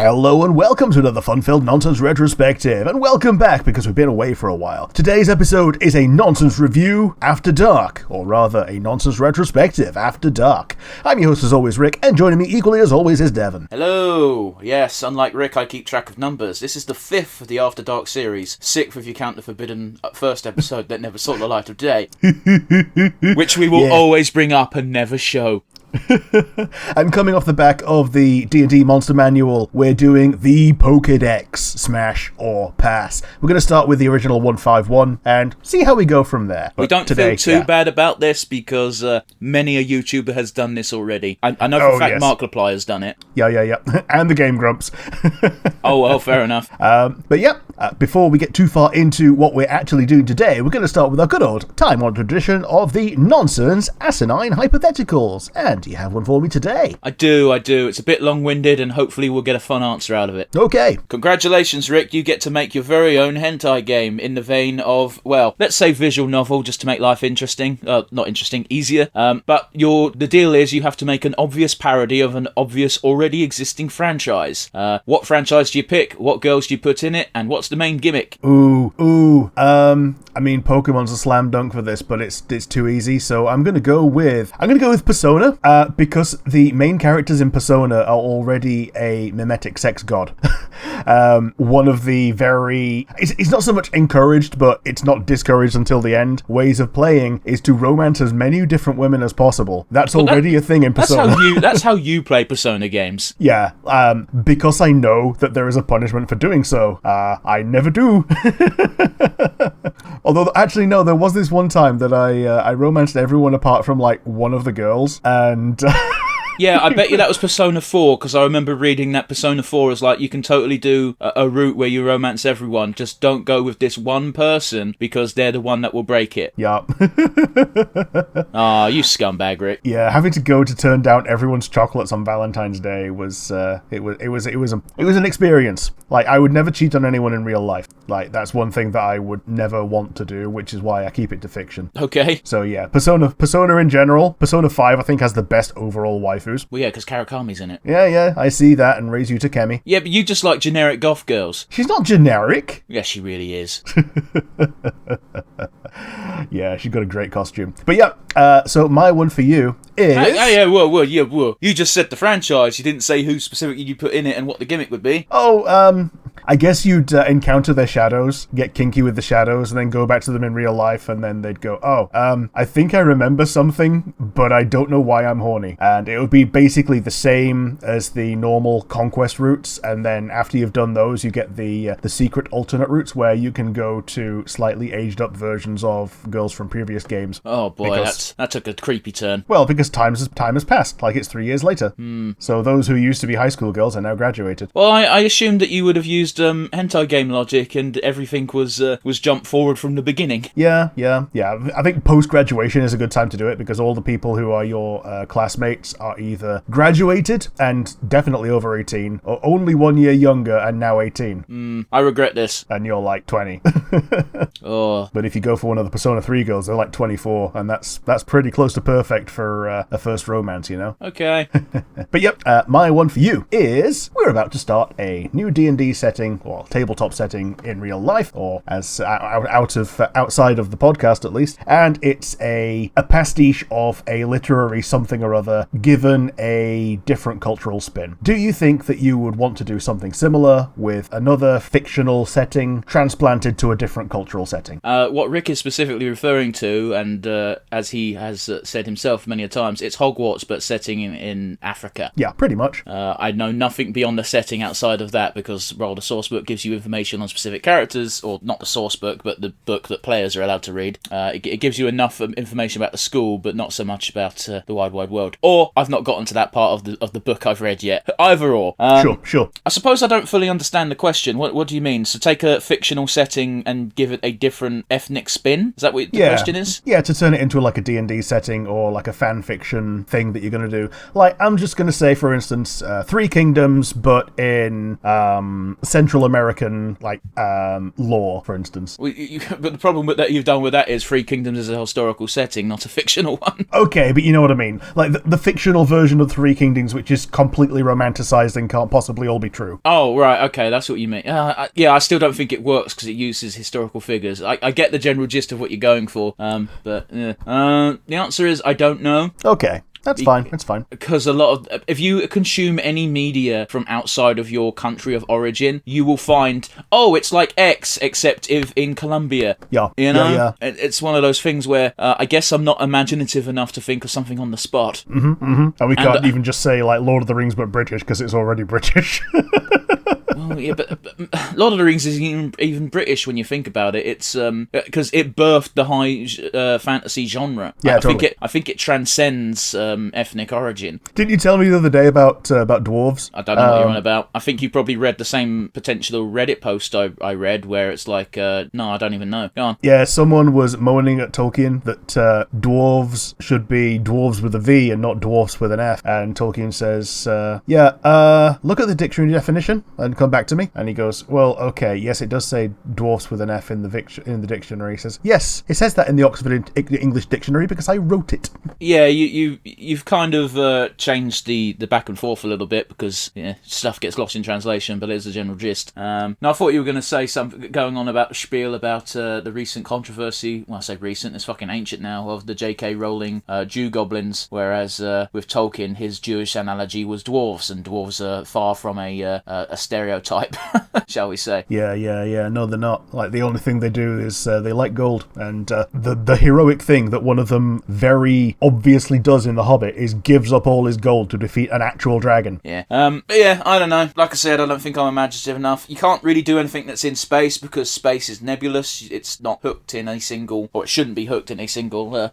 Hello and welcome to another fun-filled nonsense retrospective, and welcome back because we've been away for a while. Today's episode is a nonsense review after dark, or rather a nonsense retrospective after dark. I'm your host as always, Rick, and joining me equally as always is Devon. Hello! Yes, unlike Rick, I keep track of numbers. This is the 5th of the After Dark series, 6th if you count the forbidden first episode that never saw the light of day, which we will always bring up and never show. And coming off the back of the D&D Monster Manual, we're doing the Pokedex, smash or pass. We're going to start with the original 151 and see how we go from there. But we don't feel too bad about this because many a YouTuber has done this already. I know for a fact Mark Laply has done it. Yeah. And the Game Grumps. Oh, well, fair enough. Before we get too far into what we're actually doing today, we're going to start with our good old time-honored tradition of the nonsense asinine hypotheticals. And do you have one for me today? I do. It's a bit long-winded and hopefully we'll get a fun answer out of it. Okay. Congratulations, Rick. You get to make your very own hentai game in the vein of, well, let's say visual novel just to make life interesting. Not interesting, easier. But the deal is you have to make an obvious parody of an obvious already existing franchise. What franchise do you pick? What girls do you put in it? And what's the main gimmick? I mean, Pokemon's a slam dunk for this, but it's too easy, so I'm gonna go with Persona, because the main characters in Persona are already a mimetic sex god. One of the it's not so much encouraged, but it's not discouraged until the end, ways of playing is to romance as many different women as possible. That's already a thing in Persona. That's how you play Persona games. Yeah, because I know that there is a punishment for doing so. I never do. Although, actually, no, there was this one time that I romanced everyone apart from, like, one of the girls, and... Yeah, I bet you that was Persona 4, because I remember reading that Persona 4 is like, you can totally do a route where you romance everyone, just don't go with this one person, because they're the one that will break it. Yup. Ah, you scumbag, Rick. Yeah, having to go to turn down everyone's chocolates on Valentine's Day was an experience. Like, I would never cheat on anyone in real life. Like, that's one thing that I would never want to do, which is why I keep it to fiction. Okay. So yeah, Persona in general, Persona 5 I think has the best overall wife. Well, yeah, because Karakami's in it. Yeah, I see that, and raise you to Kemi. Yeah, but you just like generic goth girls. She's not generic. Yes, she really is. Yeah, she's got a great costume. But yeah, so my one for you is... Whoa. You just said the franchise. You didn't say who specifically you put in it and what the gimmick would be. I guess you'd encounter their shadows, get kinky with the shadows, and then go back to them in real life, and then they'd go, I think I remember something, but I don't know why I'm horny. And it would be basically the same as the normal conquest routes, and then after you've done those, you get the secret alternate routes where you can go to slightly aged up versions of girls from previous games. Oh boy, that took a creepy turn. Well, because time has passed, like it's 3 years later. So those who used to be high school girls are now graduated. Well, I assumed that you would have used hentai game logic and everything was jumped forward from the beginning. Yeah. I think post-graduation is a good time to do it because all the people who are your classmates are either graduated and definitely over 18, or only 1 year younger and now 18. I regret this. And you're like 20. Oh. But if you go for one of the Persona 3 girls, they're like 24, and that's pretty close to perfect for a first romance, you know? Okay. But yep, my one for you is we're about to start a new D&D setting, or tabletop setting in real life, or as outside of the podcast at least, and it's a pastiche of a literary something or other given a different cultural spin. Do you think that you would want to do something similar with another fictional setting transplanted to a different cultural setting? What Rick is specifically referring to, and as he has said himself many a times, it's Hogwarts but setting in Africa. Yeah, pretty much. I know nothing beyond the setting outside of that because, well, the sourcebook gives you information on specific characters, or not the sourcebook, but the book that players are allowed to read. It gives you enough information about the school, but not so much about the wide world. Or I've not gotten to that part of the book I've read yet. Either or. Sure. I suppose I don't fully understand the question. What do you mean? So take a fictional setting and give it a different ethnic spin? Is that what the question is? Yeah, to turn it into like a D&D setting or like a fan fiction thing that you're going to do. Like, I'm just going to say, for instance, Three Kingdoms, but in Central American, like, lore, for instance. But the problem with that you've done with that is Three Kingdoms is a historical setting, not a fictional one. Okay, but you know what I mean. Like, the fictional version of Three Kingdoms, which is completely romanticized and can't possibly all be true. Oh, right, okay, that's what you mean. I still don't think it works because it uses historical figures. I get the general gist of what you're going for, but the answer is I don't know. Okay. That's fine. That's fine. Because if you consume any media from outside of your country of origin, you will find, it's like X, except in Colombia. Yeah. You know? Yeah. It's one of those things where I guess I'm not imaginative enough to think of something on the spot. And we can't even just say, like, Lord of the Rings but British, because it's already British. Well, yeah, but Lord of the Rings isn't even British when you think about it. It's because it birthed the high fantasy genre. Yeah, totally. I think it transcends ethnic origin. Didn't you tell me the other day about dwarves? I don't know what you're on about. I think you probably read the same potential Reddit post I read where it's like, no, I don't even know. Go on. Yeah, someone was moaning at Tolkien that dwarves should be dwarves with a V and not dwarfs with an F. And Tolkien says, look at the dictionary definition and come back to me. And he goes, well, okay, yes, it does say dwarfs with an F in the dictionary. He says, yes, it says that in the Oxford English Dictionary because I wrote it. Yeah, you've kind of changed the back and forth a little bit because stuff gets lost in translation, but it's the general gist. Now, I thought you were going to say something going on about the spiel about the recent controversy. Well, I say recent, it's fucking ancient now, of the J.K. Rowling Jew goblins, whereas with Tolkien, his Jewish analogy was dwarves, and dwarves are far from a stereotype, shall we say. Yeah. No, they're not. Like, the only thing they do is they like gold, and the heroic thing that one of them very obviously does in The Hobbit is gives up all his gold to defeat an actual dragon. Yeah. I don't know. Like I said, I don't think I'm imaginative enough. You can't really do anything that's in space because space is nebulous. It's not hooked in a single, or it shouldn't be hooked in a single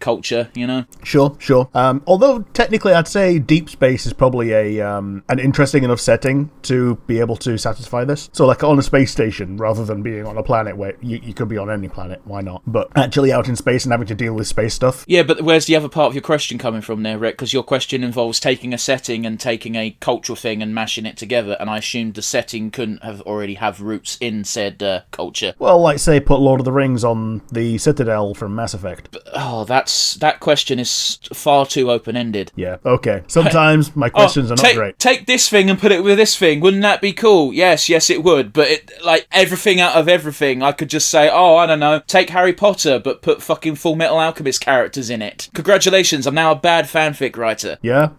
culture, you know? Sure. Although, technically, I'd say deep space is probably an interesting enough setting to be able to satisfy this. So, like, on a space station, rather than being on a planet where you could be on any planet, why not? But actually out in space and having to deal with space stuff. Yeah, but where's the other part of your question coming from there, Rick? Because your question involves taking a setting and taking a cultural thing and mashing it together, and I assumed the setting couldn't already have roots in said culture. Well, like, say, put Lord of the Rings on the Citadel from Mass Effect. That question is far too open-ended. Yeah, okay. Sometimes my questions are not great. Take this thing and put it with this thing. Wouldn't that be cool? Yes, it would. But everything out of everything, I could just say, I don't know, take Harry Potter, but put fucking Full Metal Alchemist characters in it. Congratulations, I'm now a bad fanfic writer. Yeah?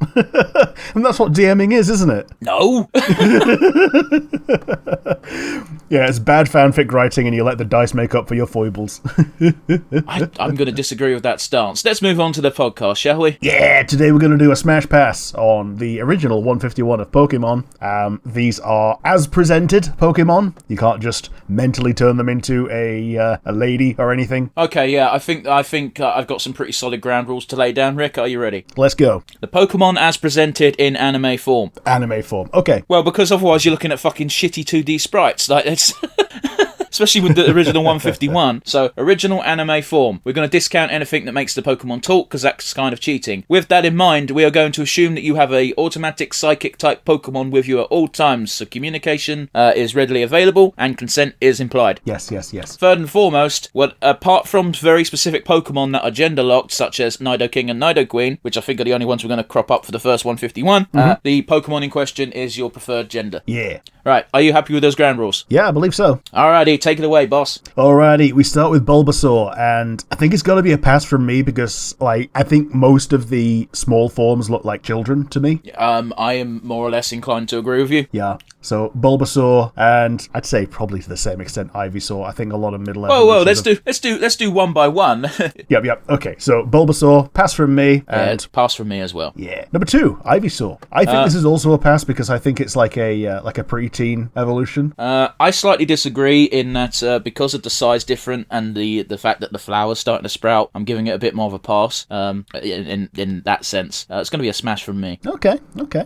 And that's what DMing is, isn't it? No. Yeah, it's bad fanfic writing and you let the dice make up for your foibles. I'm going to disagree with that stance. Let's move on to the podcast, shall we? Yeah, today we're going to do a smash pass on the original 151 of Pokemon. These are as presented Pokemon. You can't just mentally turn them into a lady or anything. Okay, yeah, I think I've got some pretty solid ground rules to lay down. Rick, are you ready? Let's go. The Pokemon as presented in anime form. Anime form, okay. Well, because otherwise you're looking at fucking shitty 2D sprites. Like, it's... Especially with the original 151. So, original anime form. We're going to discount anything that makes the Pokemon talk, because that's kind of cheating. With that in mind, we are going to assume that you have a automatic psychic-type Pokemon with you at all times, so communication is readily available, and consent is implied. Yes. Third and foremost, apart from very specific Pokemon that are gender-locked, such as Nidoking and Nidoqueen, which I think are the only ones we're going to crop up for the first 151, the Pokemon in question is your preferred gender. Yeah. Right, are you happy with those ground rules? Yeah, I believe so. Alrighty, take it away, boss. Alrighty, we start with Bulbasaur, and I think it's got to be a pass from me because, like, I think most of the small forms look like children to me. I am more or less inclined to agree with you. Yeah, so Bulbasaur, and I'd say probably to the same extent Ivysaur. I think a lot of middle. Whoa, let's do one by one. Yep. Okay, so Bulbasaur, pass from me, and pass from me as well. Yeah. Number 2, Ivysaur. I think this is also a pass because I think it's like a preteen evolution. I slightly disagree in in that because of the size different and the fact that the flower's starting to sprout, I'm giving it a bit more of a pass. In that sense, it's going to be a smash from me. Okay.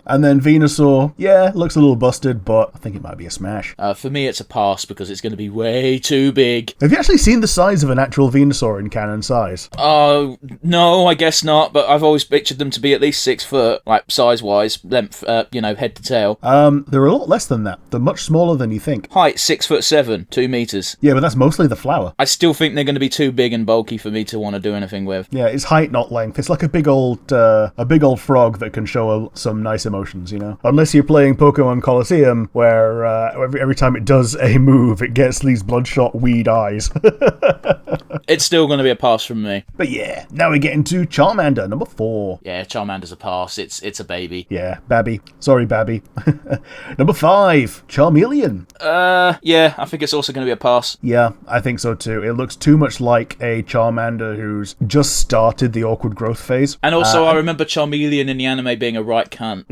And then Venusaur, yeah, looks a little busted, but I think it might be a smash. For me, it's a pass because it's going to be way too big. Have you actually seen the size of an actual Venusaur in canon size? Oh, no, I guess not, but I've always pictured them to be at least 6 foot, like size-wise, length, head to tail. They're a lot less than that. They're much smaller than you think. Height, 6'7", 2 meters. Yeah, but that's mostly the flower. I still think they're going to be too big and bulky for me to want to do anything with. Yeah, it's height, not length. It's like a big old frog that can show some nice emotions, you know? Unless you're playing Pokemon Colosseum, where every time it does a move, it gets these bloodshot weed eyes. It's still going to be a pass from me. But yeah, now we get into Charmander, number 4. Yeah, Charmander's a pass. It's a baby. Yeah, Babby. Sorry, Babby. Number 5, Charmeleon. Yeah, I think it's also going to be a pass. Yeah, I think so too. It looks too much like a Charmander who's just started the awkward growth phase. And also, I remember Charmeleon in the anime being a right cunt.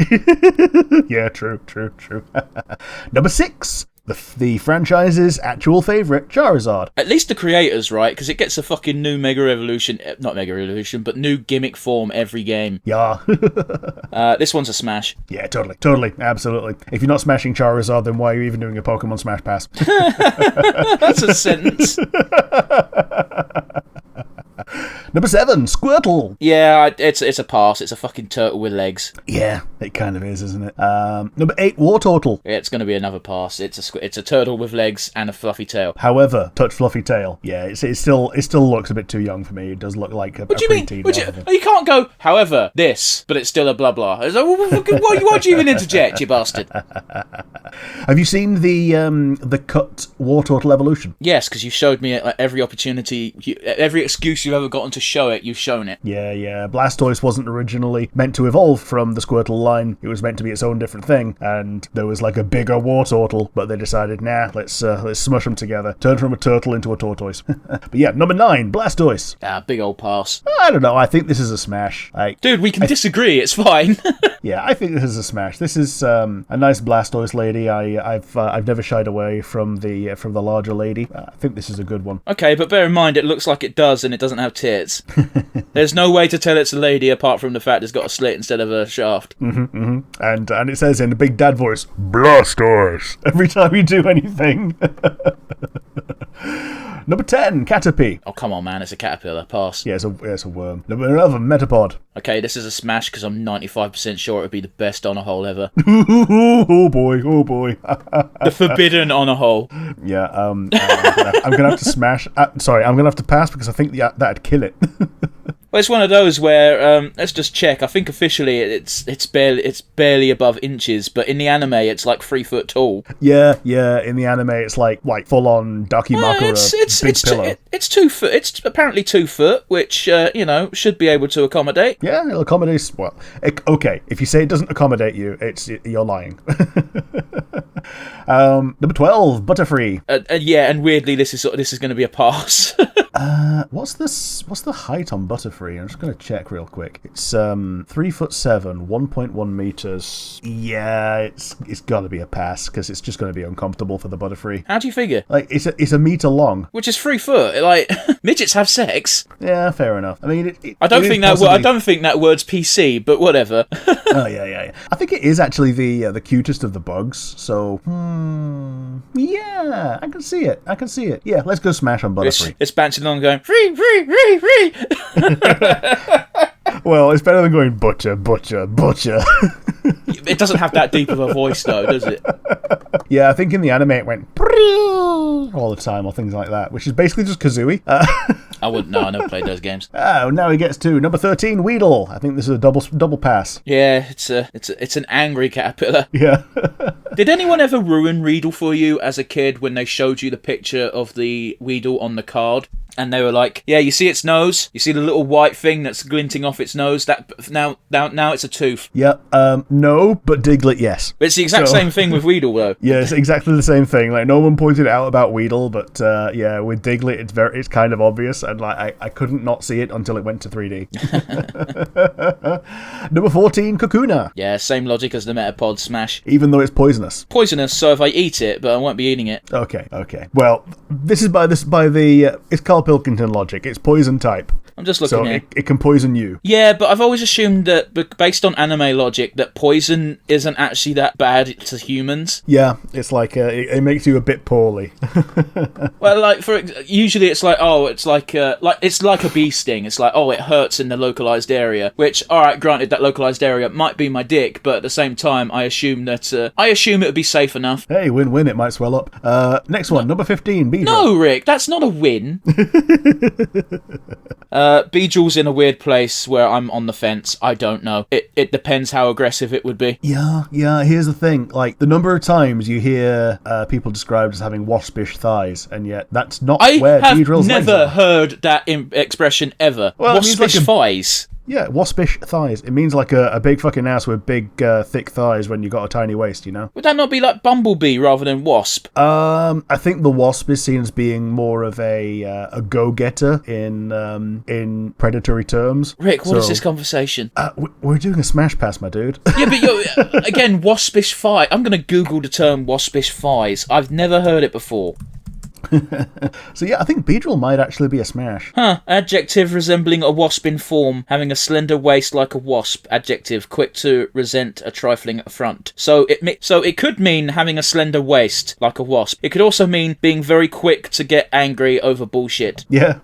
Yeah, true. Number 6, the franchise's actual favourite, Charizard. At least the creators, right? Because it gets a fucking new Mega Evolution, not Mega Evolution, but new gimmick form every game. Yeah. This one's a smash. Yeah, totally, absolutely. If you're not smashing Charizard, then why are you even doing a Pokemon Smash Pass? That's a sentence. Number 7, Squirtle. Yeah, it's a pass. It's a fucking turtle with legs. Yeah, it kind of is, isn't it? Number 8, Wartortle. Yeah, it's going to be another pass. It's a turtle with legs and a fluffy tail. However, touch fluffy tail. Yeah, it still looks a bit too young for me. It does look like a What do you mean? You can't go, however, this, but it's still a blah blah. It's like, why'd you even interject, you bastard? Have you seen the cut Wartortle evolution? Yes, because you showed me at every opportunity, every excuse you've ever gotten to show it, you've shown it. Yeah. Blastoise wasn't originally meant to evolve from the Squirtle line. It was meant to be its own different thing, and there was like a bigger Wartortle, but they decided, nah, let's smush them together. Turn from a turtle into a tortoise. But yeah, number 9, Blastoise. Big old pass. I don't know. I think this is a smash. Dude, we can disagree. It's fine. Yeah, I think this is a smash. This is a nice Blastoise lady. I've never shied away from the larger lady. I think this is a good one. Okay, but bear in mind it looks like it does, and it doesn't have tits. There's no way to tell it's a lady apart from the fact it's got a slit instead of a shaft. And it says in a big dad voice, Blastoise, every time you do anything. Number 10, Caterpie. Oh, come on, man. It's a caterpillar. Pass. Yeah, it's a worm. Number 11, Metapod. Okay, this is a smash because I'm 95% sure it would be the best onahole ever. Oh, boy. The forbidden onahole. Yeah, I'm going to have to smash... I'm going to have to pass because I think that'd kill it. Well, it's one of those where let's just check. I think officially it's barely above inches, but in the anime it's like 3 foot tall. Yeah. In the anime it's like full on Dakimakura, big pillow. It's 2 foot. It's apparently 2 foot, which should be able to accommodate. Yeah, it'll accommodate. Well, okay. If you say it doesn't accommodate you, you're lying. Number 12, Butterfree. Yeah, and weirdly this is going to be a pass. What's the height on Butterfree? I'm just going to check real quick. It's 3'7", 1.1 meters. Yeah, it's got to be a pass because it's just going to be uncomfortable for the Butterfree. How do you figure? Like it's a meter long, which is 3 foot. Like midgets have sex. Yeah, fair enough. I mean, I don't think that word's PC, but whatever. Oh yeah. I think it is actually the cutest of the bugs. So yeah, I can see it. Yeah, let's go smash on Butterfree. It's bouncing along going free. Well, it's better than going butcher. It doesn't have that deep of a voice though, does it? Yeah, I think in the anime it went all the time or things like that, which is basically just Kazooie. I wouldn't know. I never played those games. Oh, now he gets to number 13, Weedle. I think this is a double pass. Yeah, it's an angry caterpillar. Yeah. Did anyone ever ruin Weedle for you as a kid when they showed you the picture of the Weedle on the card? And they were like, yeah, you see its nose? You see the little white thing that's glinting off its nose? That now it's a tooth. Yeah, no, but Diglett, yes. It's the exact same thing with Weedle, though. Yeah, it's exactly the same thing. Like, no one pointed out about Weedle, but yeah, with Diglett, it's kind of obvious, and like I couldn't not see it until it went to 3D. Number 14, Kakuna. Yeah, same logic as the Metapod Smash. Even though it's poisonous. Poisonous, so if I eat it, but I won't be eating it. Okay. Well, this is by the it's Carl Pilkington logic. It's poison type. I'm just looking here. It can poison you. Yeah, but I've always assumed that, based on anime logic, that poison isn't actually that bad to humans. Yeah, it's like it makes you a bit poorly. Well, like usually it's like it's like a bee sting. It's like it hurts in the localized area. Which, all right, granted, that localized area might be my dick, but at the same time, I assume it would be safe enough. Hey, win-win. It might swell up. Next one, number 15, Beedrill. No, Rick, that's not a win. Beedrill's in a weird place where I'm on the fence. I don't know. It depends how aggressive it would be. Yeah. Here's the thing. Like, the number of times you hear people described as having waspish thighs, and yet that's not where Beedrill's legs are. I have never heard that expression ever. Well, waspish thighs. Yeah, waspish thighs. It means like a big fucking ass with big, thick thighs when you got a tiny waist, you know? Would that not be like Bumblebee rather than Wasp? I think the wasp is seen as being more of a go-getter in predatory terms. Rick, what is this conversation? We're doing a smash pass, my dude. Yeah, but again, waspish thigh. I'm going to Google the term waspish thighs. I've never heard it before. So yeah, I think Beedrill might actually be a smash. Adjective resembling a wasp in form, having a slender waist like a wasp. Adjective quick to resent a trifling affront. So it could mean having a slender waist like a wasp. It could also mean being very quick to get angry over bullshit. Yeah.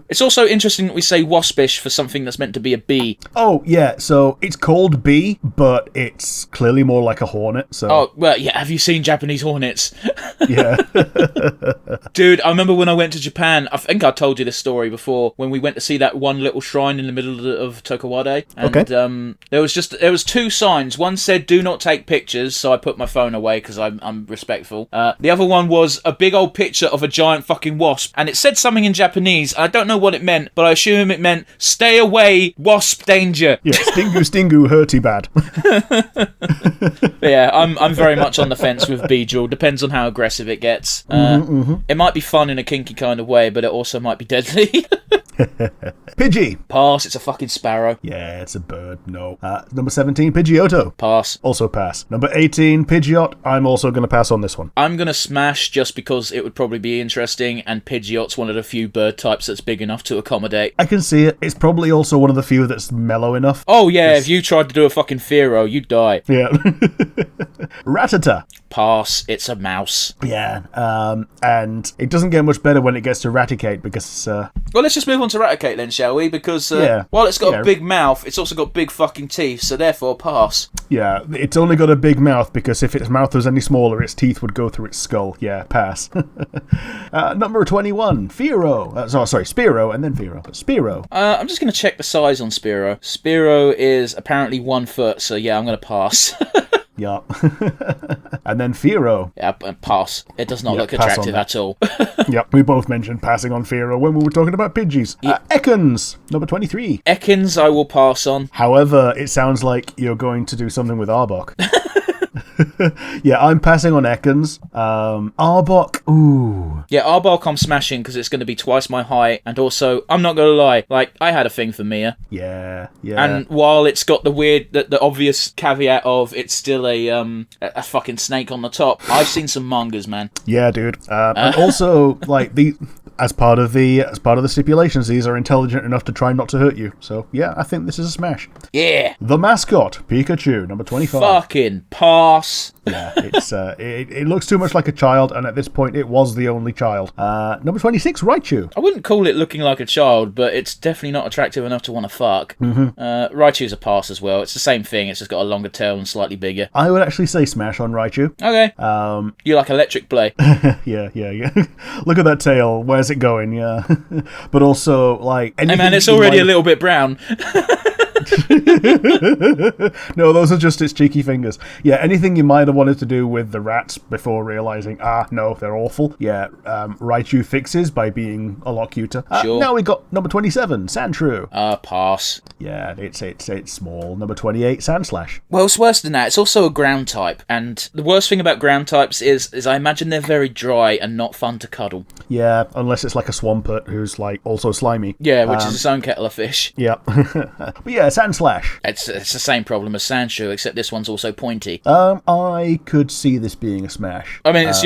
It's also interesting that we say waspish for something that's meant to be a bee. Oh yeah, so it's called bee, but it's clearly more like a hornet. So. Oh well, yeah. Have you seen Japanese hornets? Yeah. Dude, I remember when I went to Japan, I think I told you this story before, when we went to see that one little shrine in the middle of Tokawade. And, okay. There was two signs. One said, do not take pictures, so I put my phone away because I'm respectful. The other one was a big old picture of a giant fucking wasp, and it said something in Japanese. I don't know what it meant, but I assume it meant, stay away, wasp danger. Yeah, stingu, hurty bad. Yeah, I'm very much on the fence with Beedrill. Depends on how aggressive it gets. It might be fun in a kinky kind of way, but it also might be deadly. Pidgey. Pass, it's a fucking sparrow. Yeah, it's a bird, no. Number 17, Pidgeotto. Pass. Also pass. Number 18, Pidgeot. I'm also going to pass on this one. I'm going to smash just because it would probably be interesting, and Pidgeot's one of the few bird types that's big enough to accommodate. I can see it. It's probably also one of the few that's mellow enough. Oh yeah, if you tried to do a fucking Fearow, you'd die. Yeah. Rattata. Pass, it's a mouse. Yeah, and it doesn't get much better when it gets to Raticate because... Well, let's just move on to Raticate then, shall we? Because while it's got a big mouth, it's also got big fucking teeth, so therefore pass. Yeah, it's only got a big mouth because if its mouth was any smaller, its teeth would go through its skull. Yeah, pass. Number 21, Fearow. Spearow and then Fearow. Spearow. I'm just going to check the size on Spearow. Spearow is apparently 1 foot, so yeah, I'm going to pass. Yeah. And then Fearow. Yeah, pass. It does not look attractive at all. Yep, we both mentioned passing on Fearow when we were talking about Pidgeys. Ekans, number 23. Ekans I will pass on. However, it sounds like you're going to do something with Arbok. Yeah, I'm passing on Ekans. Arbok, ooh. Yeah, Arbok I'm smashing because it's going to be twice my height, and also, I'm not going to lie, like, I had a thing for Mia. Yeah. And while it's got the obvious caveat of it's still a fucking snake on the top, I've seen some mangas, man. Yeah, dude. And also, like, as part of the stipulations, these are intelligent enough to try not to hurt you. So, yeah, I think this is a smash. Yeah. The mascot, Pikachu, number 25. Fucking pass. Yeah, it's it looks too much like a child, and at this point, it was the only child. Number 26, Raichu. I wouldn't call it looking like a child, but it's definitely not attractive enough to want to fuck. Raichu's a pass as well. It's the same thing. It's just got a longer tail and slightly bigger. I would actually say smash on Raichu. Okay. You like electric play? Yeah. Look at that tail. Where's it going? Yeah. But also, like... Hey man, it's already a little bit brown. No, those are just its cheeky fingers. Yeah, anything you might have wanted to do with the rats before realizing, no, they're awful. Yeah, Raichu fixes by being a lot cuter. Sure. Now we got number 27, Sandshrew. Pass. Yeah, it's small. Number 28, Sandslash. Well, it's worse than that. It's also a ground type, and the worst thing about ground types is I imagine they're very dry and not fun to cuddle. Yeah, unless it's like a Swampert who's like also slimy. Yeah, which is its own kettle of fish. Yeah. But yeah, Sandslash. It's the same problem as Sandshrew, except this one's also pointy. I could see this being a smash. I mean, it's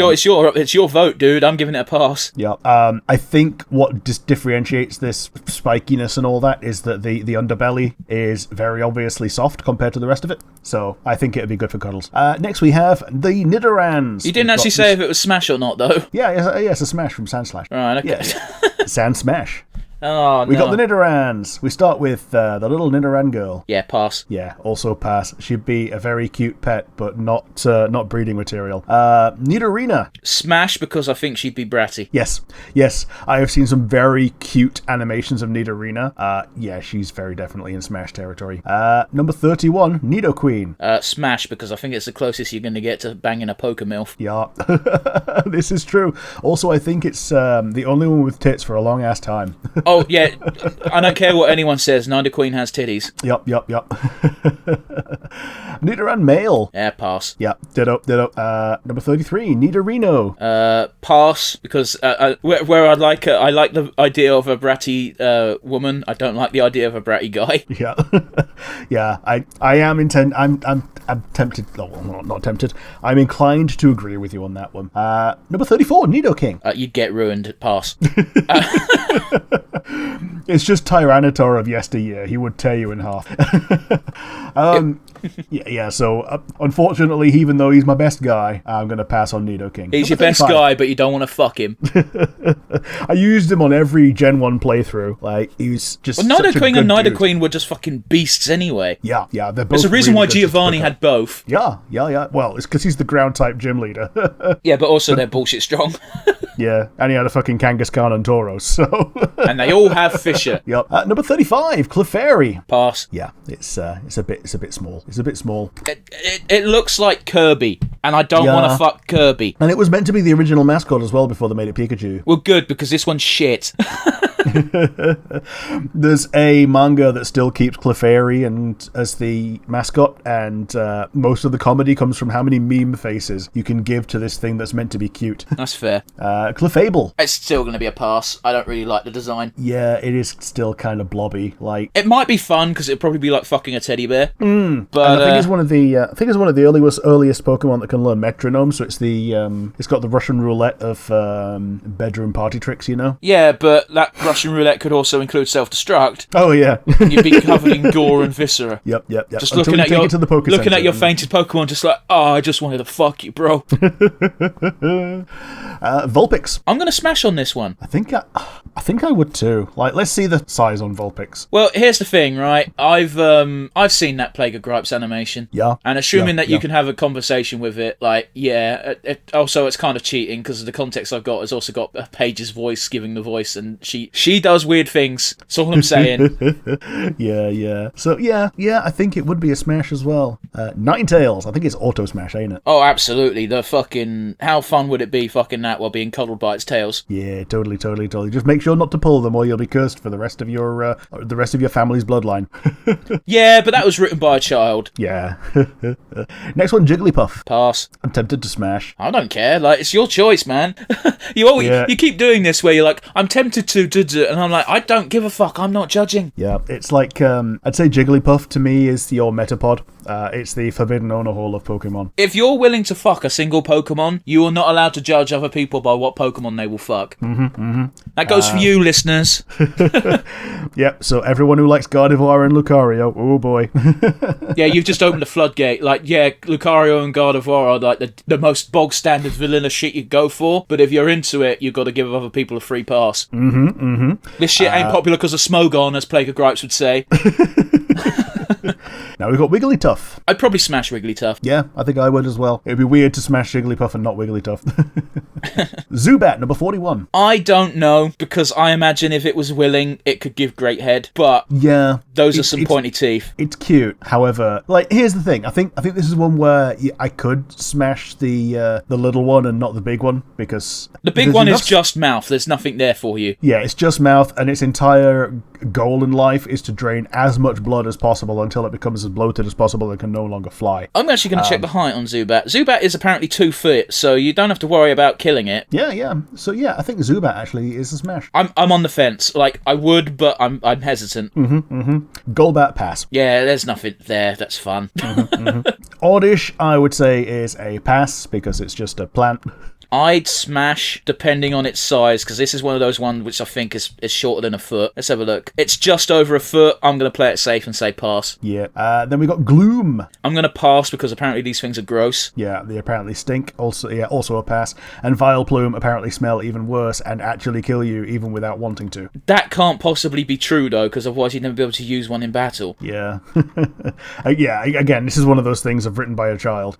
your vote, dude. I'm giving it a pass. Yeah. I think what differentiates this spikiness and all that is that the underbelly is very obviously soft compared to the rest of it. So I think it'd be good for cuddles. Next we have the Nidorans. You didn't actually say if it was smash or not, though. Yeah, it's a smash from Sandslash. Right, okay. Yeah. Sand Smash. Oh, We got the Nidorans. We start with the little Nidoran girl. Yeah, pass. Yeah, also pass. She'd be a very cute pet, but not breeding material. Nidorina. Smash, because I think she'd be bratty. Yes. I have seen some very cute animations of Nidorina. Yeah, she's very definitely in Smash territory. Number 31, Nidoqueen. Smash, because I think it's the closest you're going to get to banging a Pokemilf. Yeah, this is true. Also, I think it's the only one with tits for a long ass time. Oh, yeah, I don't care what anyone says, Nidoqueen has titties. Yep. Nidoran male. Yeah, pass. Yep, ditto. Number 33, Nidorino. Pass, because where I like the idea of a bratty woman, I don't like the idea of a bratty guy. Yeah. Yeah, I am I'm tempted, well, not tempted, I'm inclined to agree with you on that one. Number 34, Nidoking. You'd get ruined. Pass. It's just Tyranitar of yesteryear. He would tear you in half. Yeah, so unfortunately, even though he's my best guy, I'm going to pass on Nidoking. He's your best guy, but you don't want to fuck him. I used him on every Gen 1 playthrough. Like, he was just Well, Nidoking and Nidoqueen were just fucking beasts anyway. Yeah, they're both. There's a reason really why Giovanni had both. Yeah. Well, it's because he's the ground-type gym leader. Yeah, but also they're bullshit strong. Yeah, and he had a fucking Kangaskhan and Tauros, so... And they all have Fisher. Yep. Number 35, Clefairy. Pass. Yeah, it's a bit small. It's a bit small. It looks like Kirby, and I don't want to fuck Kirby. And it was meant to be the original mascot as well before they made it Pikachu. Well, good, because this one's shit. There's a manga that still keeps Clefairy and as the mascot, and most of the comedy comes from how many meme faces you can give to this thing that's meant to be cute. That's fair. Clefable. It's still going to be a pass. I don't really like the design. Yeah, it is still kind of blobby. Like, it might be fun because it'd probably be like fucking a teddy bear. But and I think it's one of the earliest Pokemon that can learn metronome. So it's it's got the Russian roulette of bedroom party tricks, you know. Yeah, but that Russian roulette could also include self-destruct. Oh yeah. And you'd be covered in gore and viscera. Yep. Just Until looking at your Center. fainted Pokemon, just like, I just wanted to fuck you, bro. Vulpix. I'm gonna smash on this one. I think I would too. Like, let's see the size on Vulpix. Well, here's the thing, right? I've seen that Plague of Gripes animation. Yeah. And assuming that you can have a conversation with it, like, yeah. Also, it's kind of cheating because the context I've got has also got Paige's voice giving the voice, and she does weird things. That's all I'm saying. Yeah. So yeah, I think it would be a smash as well. Ninetales. I think it's auto smash, ain't it? Oh, absolutely. The fucking, how fun would it be fucking that while being cuddled by its tails? Yeah, totally. Just make sure not to pull them, or you'll be cursed for the rest of your family's bloodline. Yeah, but that was written by a child. Yeah. Next one, Jigglypuff. Pass. I'm tempted to smash. I don't care. Like, it's your choice, man. You keep doing this where you're like, I'm tempted to, and I'm like, I don't give a fuck. I'm not judging. Yeah, it's like I'd say Jigglypuff to me is your Metapod. It's the forbidden onahole of Pokemon. If you're willing to fuck a single Pokemon, you are not allowed to judge other people by what Pokemon they will fuck. That goes for you, listeners. Yep, so everyone who likes Gardevoir and Lucario, oh boy. Yeah, you've just opened a floodgate. Like, yeah, Lucario and Gardevoir are like the most bog standard vanilla shit you go for, but if you're into it, you've got to give other people a free pass. This shit ain't popular because of Smogon, as Plague of Gripes would say. Now we've got Wigglytuff. I'd probably smash Wigglytuff. Yeah, I think I would as well. It'd be weird to smash Jigglypuff and not Wigglytuff. Zubat, number 41. I don't know, because I imagine if it was willing, it could give great head, but... Yeah, Those are some pointy teeth. It's cute. However, like, here's the thing. I think this is one where I could smash the little one and not the big one, because the big one is just mouth. There's nothing there for you. Yeah, it's just mouth, and its entire goal in life is to drain as much blood as possible until it becomes as bloated as possible and can no longer fly. I'm actually going to check the height on Zubat. Zubat is apparently 2 feet, so you don't have to worry about killing it. Yeah. So yeah, I think Zubat actually is a smash. I'm on the fence. Like, I would, but I'm hesitant. Golbat pass. Yeah, there's nothing there. That's fun. Oddish, I would say, is a pass because it's just a plant. I'd smash depending on its size, because this is one of those ones which I think is shorter than a foot. Let's have a look. It's just over a foot. I'm going to play it safe and say pass. Yeah. Then we got Gloom. I'm going to pass because apparently these things are gross. Yeah, they apparently stink. Also a pass. And Vileplume apparently smell even worse and actually kill you even without wanting to. That can't possibly be true, though, because otherwise you'd never be able to use one in battle. Yeah. Yeah, again, this is one of those things I've written by a child.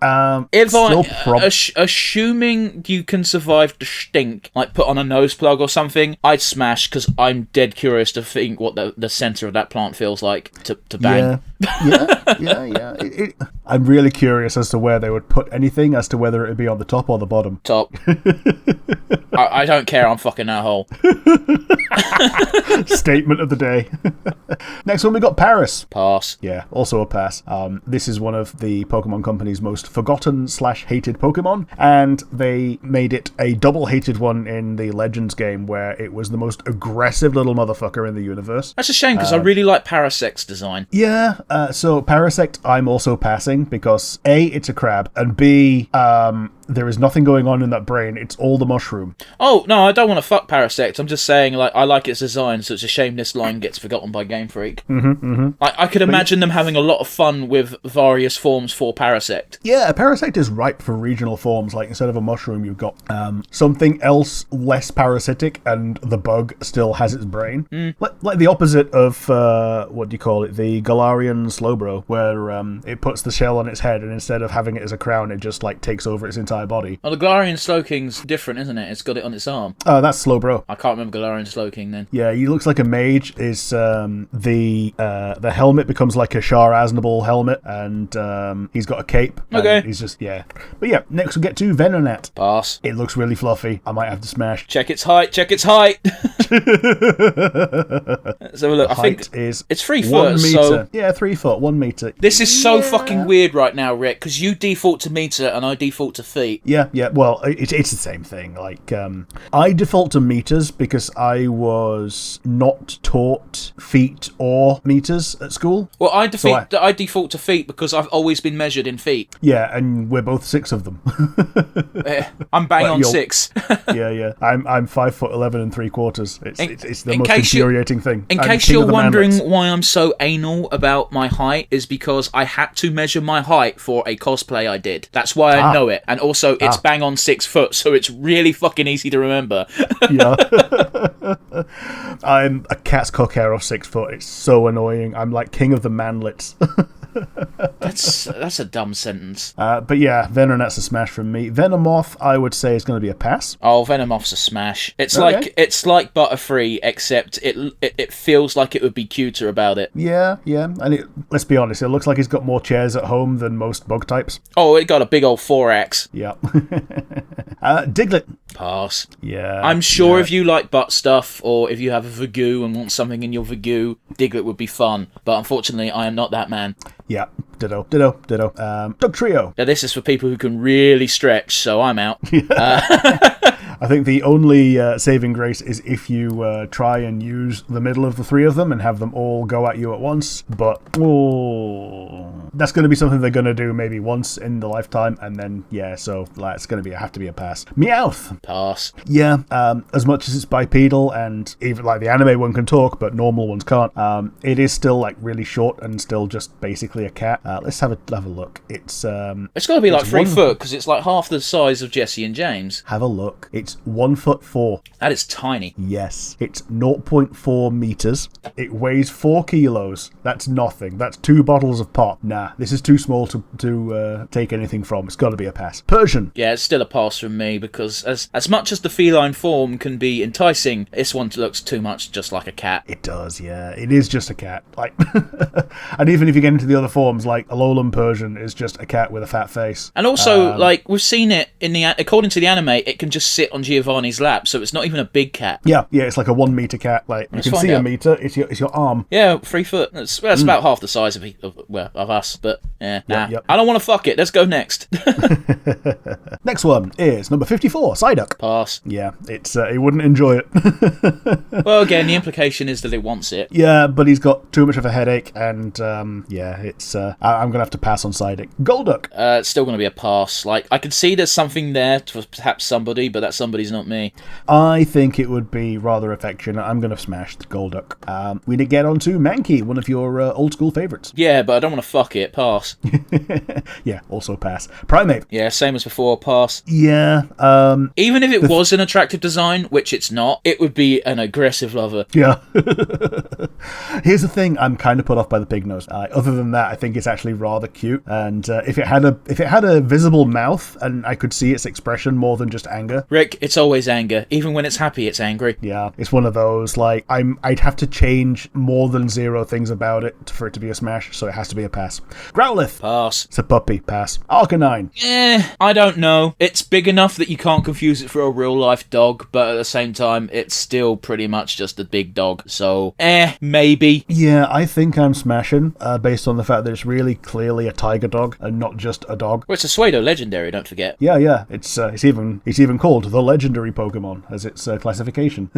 Assuming you can survive the stink, like put on a nose plug or something, I'd smash, because I'm dead curious to think what the centre of that plant feels like to bang. Yeah. I'm really curious as to where they would put anything, as to whether it would be on the top or the bottom. Top. I don't care, I'm fucking that hole. Statement of the day. Next one, we got Paris. Pass. Yeah, also a pass. This is one of the Pokemon Company's most forgotten/hated Pokemon, and they made it a double-hated one in the Legends game, where it was the most aggressive little motherfucker in the universe. That's a shame, because I really like Parasect's design. Yeah, so Parasect I'm also passing, because A, it's a crab, and B, there is nothing going on in that brain. It's all the mushroom. Oh, no, I don't want to fuck Parasect. I'm just saying, like, I like its design, so it's a shame this line gets forgotten by Game Freak. I could imagine them having a lot of fun with various forms for Parasect. Yeah, Parasect is ripe for regional forms. Like, instead of a mushroom, you've got something else less parasitic, and the bug still has its brain. Like the opposite of, what do you call it, the Galarian Slowbro, where it puts the shell on its head, and instead of having it as a crown, it just, like, takes over its entire body. Oh, the Galarian Slowking's different, isn't it? It's got it on its arm. Oh, that's Slowbro. I can't remember Galarian Slowking then. Yeah, he looks like a mage. Is the helmet becomes like a Shar Aznable helmet, and he's got a cape. Okay. He's just, yeah. But yeah, next we'll get to Venonat. Pass. It looks really fluffy. I might have to smash. Check its height. Let's have a look. I think it's 3 foot. 1 meter. So... Yeah, 3 foot, 1 meter. This is so fucking weird right now, Rick, because you default to meter and I default to feet. Yeah. Well, it's the same thing. Like, I default to meters because I was not taught feet or meters at school. Well, I default to feet because I've always been measured in feet. Yeah, and we're both 6 of them. I'm bang on 6. Yeah. I'm 5'11" 3/4. It's the most infuriating thing. In case you're wondering why I'm so anal about my height, is because I had to measure my height for a cosplay I did. That's why I know it. And also, it's bang on 6 foot, so it's really fucking easy to remember. Yeah. I'm a cat's cock hair of 6 foot. It's so annoying. I'm like king of the manlets. That's a dumb sentence. But yeah, Venonat's a smash from me. Venomoth, I would say, is going to be a pass. Oh, Venomoth's a smash. It's like Butterfree, except it feels like it would be cuter about it. Yeah, and let's be honest, it looks like he's got more chairs at home than most bug types. Oh, it got a big old 4X. Yeah. Diglett. Pass. Yeah. I'm sure if you like butt stuff, or if you have a Vagoo and want something in your Vagoo, Diglett would be fun. But unfortunately, I am not that man. Yeah. Ditto. Dugtrio. Now, this is for people who can really stretch, so I'm out. I think the only saving grace is if you try and use the middle of the 3 of them and have them all go at you at once. But that's going to be something they're going to do maybe once in the lifetime, and then so it's going to have to be a pass. Meowth. Pass. Yeah. As much as it's bipedal, and even like the anime one can talk, but normal ones can't. It is still like really short and still just basically a cat. Let's have a look. It's got to be like 3 foot because it's like half the size of Jesse and James. Have a look. It's 1'4". That is tiny. Yes. It's 0.4 meters. It weighs 4 kilos. That's nothing. That's 2 bottles of pop. Nah. nah, this is too small to take anything from. It's got to be a pass. Persian. Yeah, it's still a pass from me, because as much as the feline form can be enticing, this one looks too much just like a cat. It does, yeah. It is just a cat. Like, and even if you get into the other forms, like a lowland Persian is just a cat with a fat face. And also, like, we've seen it according to the anime, it can just sit on Giovanni's lap, so it's not even a big cat. Yeah, it's like a 1 meter cat. Like, you can see a meter. It's your arm. Yeah, 3 foot. That's about half the size of us. But yeah, nah. Yep. I don't want to fuck it. Let's go next. Next one is number 54, Psyduck. Pass. Yeah, it wouldn't enjoy it. Well, again, the implication is that it wants it. Yeah, but he's got too much of a headache, and it's I'm gonna have to pass on Psyduck. Golduck. It's still gonna be a pass. Like, I can see there's something there for perhaps somebody, but that somebody's not me. I think it would be rather affectionate. I'm gonna smash the Golduck. We did get on to Mankey, one of your old school favourites. Yeah, but I don't want to fuck it. Pass. Yeah, also pass. Primate. Yeah, same as before. Pass. Yeah. Even if it was an attractive design, which it's not, it would be an aggressive lover. Yeah. Here's the thing, I'm kind of put off by the pig nose. Other than that, I think it's actually rather cute. And if it had a visible mouth and I could see its expression more than just anger. Rick, it's always anger. Even when it's happy, it's angry. Yeah, it's one of those, like, I'd have to change more than 0 things about it for it to be a smash, so it has to be a pass. Growlithe. Pass. It's a puppy. Pass. Arcanine. I don't know. It's big enough that you can't confuse it for a real-life dog, but at the same time, it's still pretty much just a big dog. So, maybe. Yeah, I think I'm smashing, based on the fact that it's really clearly a tiger dog and not just a dog. Well, it's a Pseudo legendary, don't forget. Yeah. It's even called the legendary Pokemon as its classification.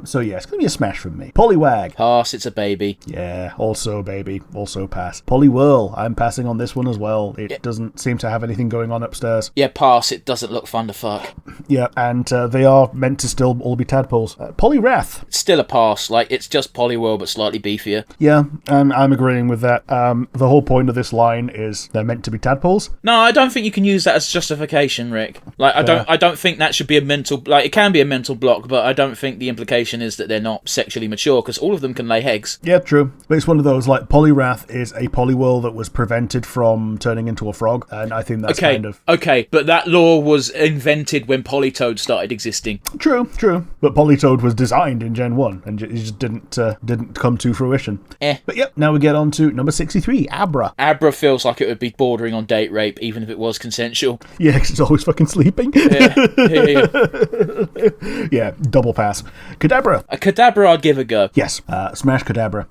So yeah, it's gonna be a smash from me. Poliwag. Pass. It's a baby. Yeah, also baby. Also pass. Poliwhirl. I'm passing on this one as well. It doesn't seem to have anything going on upstairs. Yeah, pass. It doesn't look fun to fuck. Yeah, and they are meant to still all be tadpoles. Poliwrath. Still a pass. Like, it's just Poliwhirl, but slightly beefier. Yeah, I'm agreeing with that. The whole point of this line is they're meant to be tadpoles. No, I don't think you can use that as justification, Rick. Like, I don't think that should be a mental... Like, it can be a mental block, but I don't think the implication is that they're not sexually mature, because all of them can lay eggs. Yeah, true. But it's one of those, like, Poliwrath is a Poliwhirl that was prevented from turning into a frog, and I think that's kind of... Okay, but that law was invented when Politoed started existing. True. But Politoed was designed in Gen 1, and it just didn't come to fruition. But yep, now we get on to number 63, Abra. Abra feels like it would be bordering on date rape, even if it was consensual. Yeah, because it's always fucking sleeping. Yeah. Yeah, double pass. Kadabra. A Kadabra I'd give a go. Yes, smash Kadabra.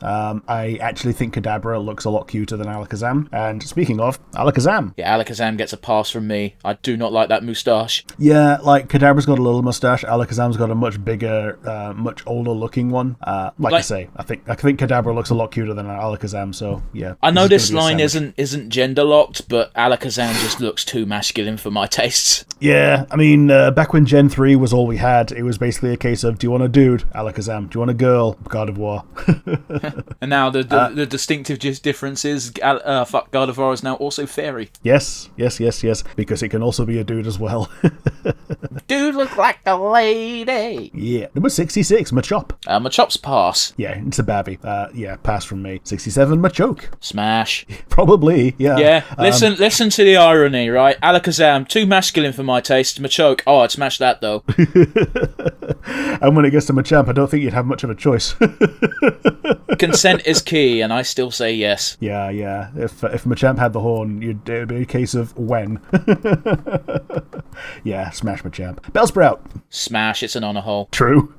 I actually think Kadabra looks a lot cuter than Alakazam. And speaking of, Alakazam. Yeah, Alakazam gets a pass from me. I do not like that moustache. Yeah, like, Kadabra's got a little moustache. Alakazam's got a much bigger, much older looking one. Like I say, I think Kadabra looks a lot cuter than Alakazam, so yeah. I know this line isn't gender locked, but Alakazam just looks too masculine for my tastes. Yeah, I mean, back when Gen 3 was all we had, it was basically a case of, do you want a dude? Alakazam. Do you want a girl? God of War. And now the distinctive difference is Gardevoir is now also fairy. Yes, because it can also be a dude as well. Dude looks like a lady. Yeah. Number 66, Machop. Machop's pass. Yeah, it's a babby. Yeah, pass from me. 67, Machoke. Smash. Probably, yeah. Yeah, listen to the irony, right? Alakazam, too masculine for my taste. Machoke, I'd smash that though. And when it gets to Machamp, I don't think you'd have much of a choice. Consent is key, and I still say yes. Yeah. If Machamp had the horn, it'd be a case of when. Yeah, smash Machamp. Bellsprout. Smash, it's an onahole. True.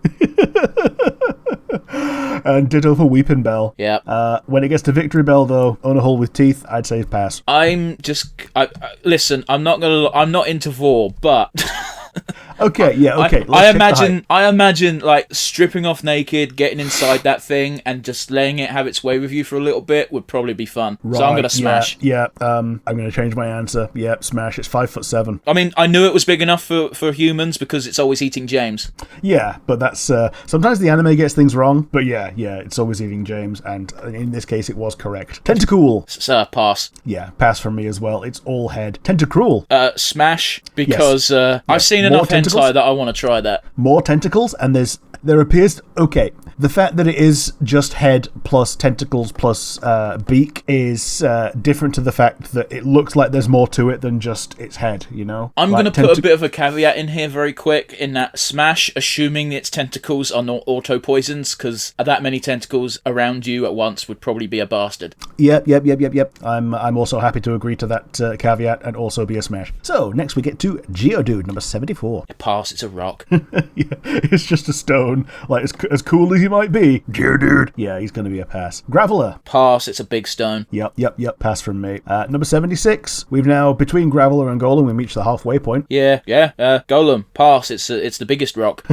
And ditto for Weeping Bell. Yeah. When it gets to Victory Bell, though, onahole with teeth, I'd say pass. Listen, I'm not into vor, but... Okay, yeah, okay. I imagine like stripping off naked, getting inside that thing, and just letting it have its way with you for a little bit would probably be fun. Right, so I'm gonna smash. Yeah. I'm gonna change my answer. Yeah, smash. It's 5'7". I mean, I knew it was big enough for humans because it's always eating James. Yeah, but that's sometimes the anime gets things wrong. But yeah, it's always eating James, and in this case, it was correct. Tentacool. Pass. Yeah, pass from me as well. It's all head. Tentacruel. Smash because I've seen enough hentai that I want to try that. More tentacles, and there appears... Okay, The fact that it is just head plus tentacles plus beak is different to the fact that it looks like there's more to it than just its head, you know? I'm going to put a bit of a caveat in here very quick, in that Smash, assuming its tentacles are not auto-poisons, because that many tentacles around you at once would probably be a bastard. Yep. I'm also happy to agree to that caveat and also be a Smash. So, next we get to Geodude, number 74. Pass, it's a rock. Yeah, it's just a stone. Like, as cool as he might be, Geodude. Yeah, he's going to be a pass. Graveler. Pass, it's a big stone. Yep, pass from me. Number 76, we've now, between Graveler and Golem, we reached the halfway point. Yeah, Golem, pass, it's the biggest rock.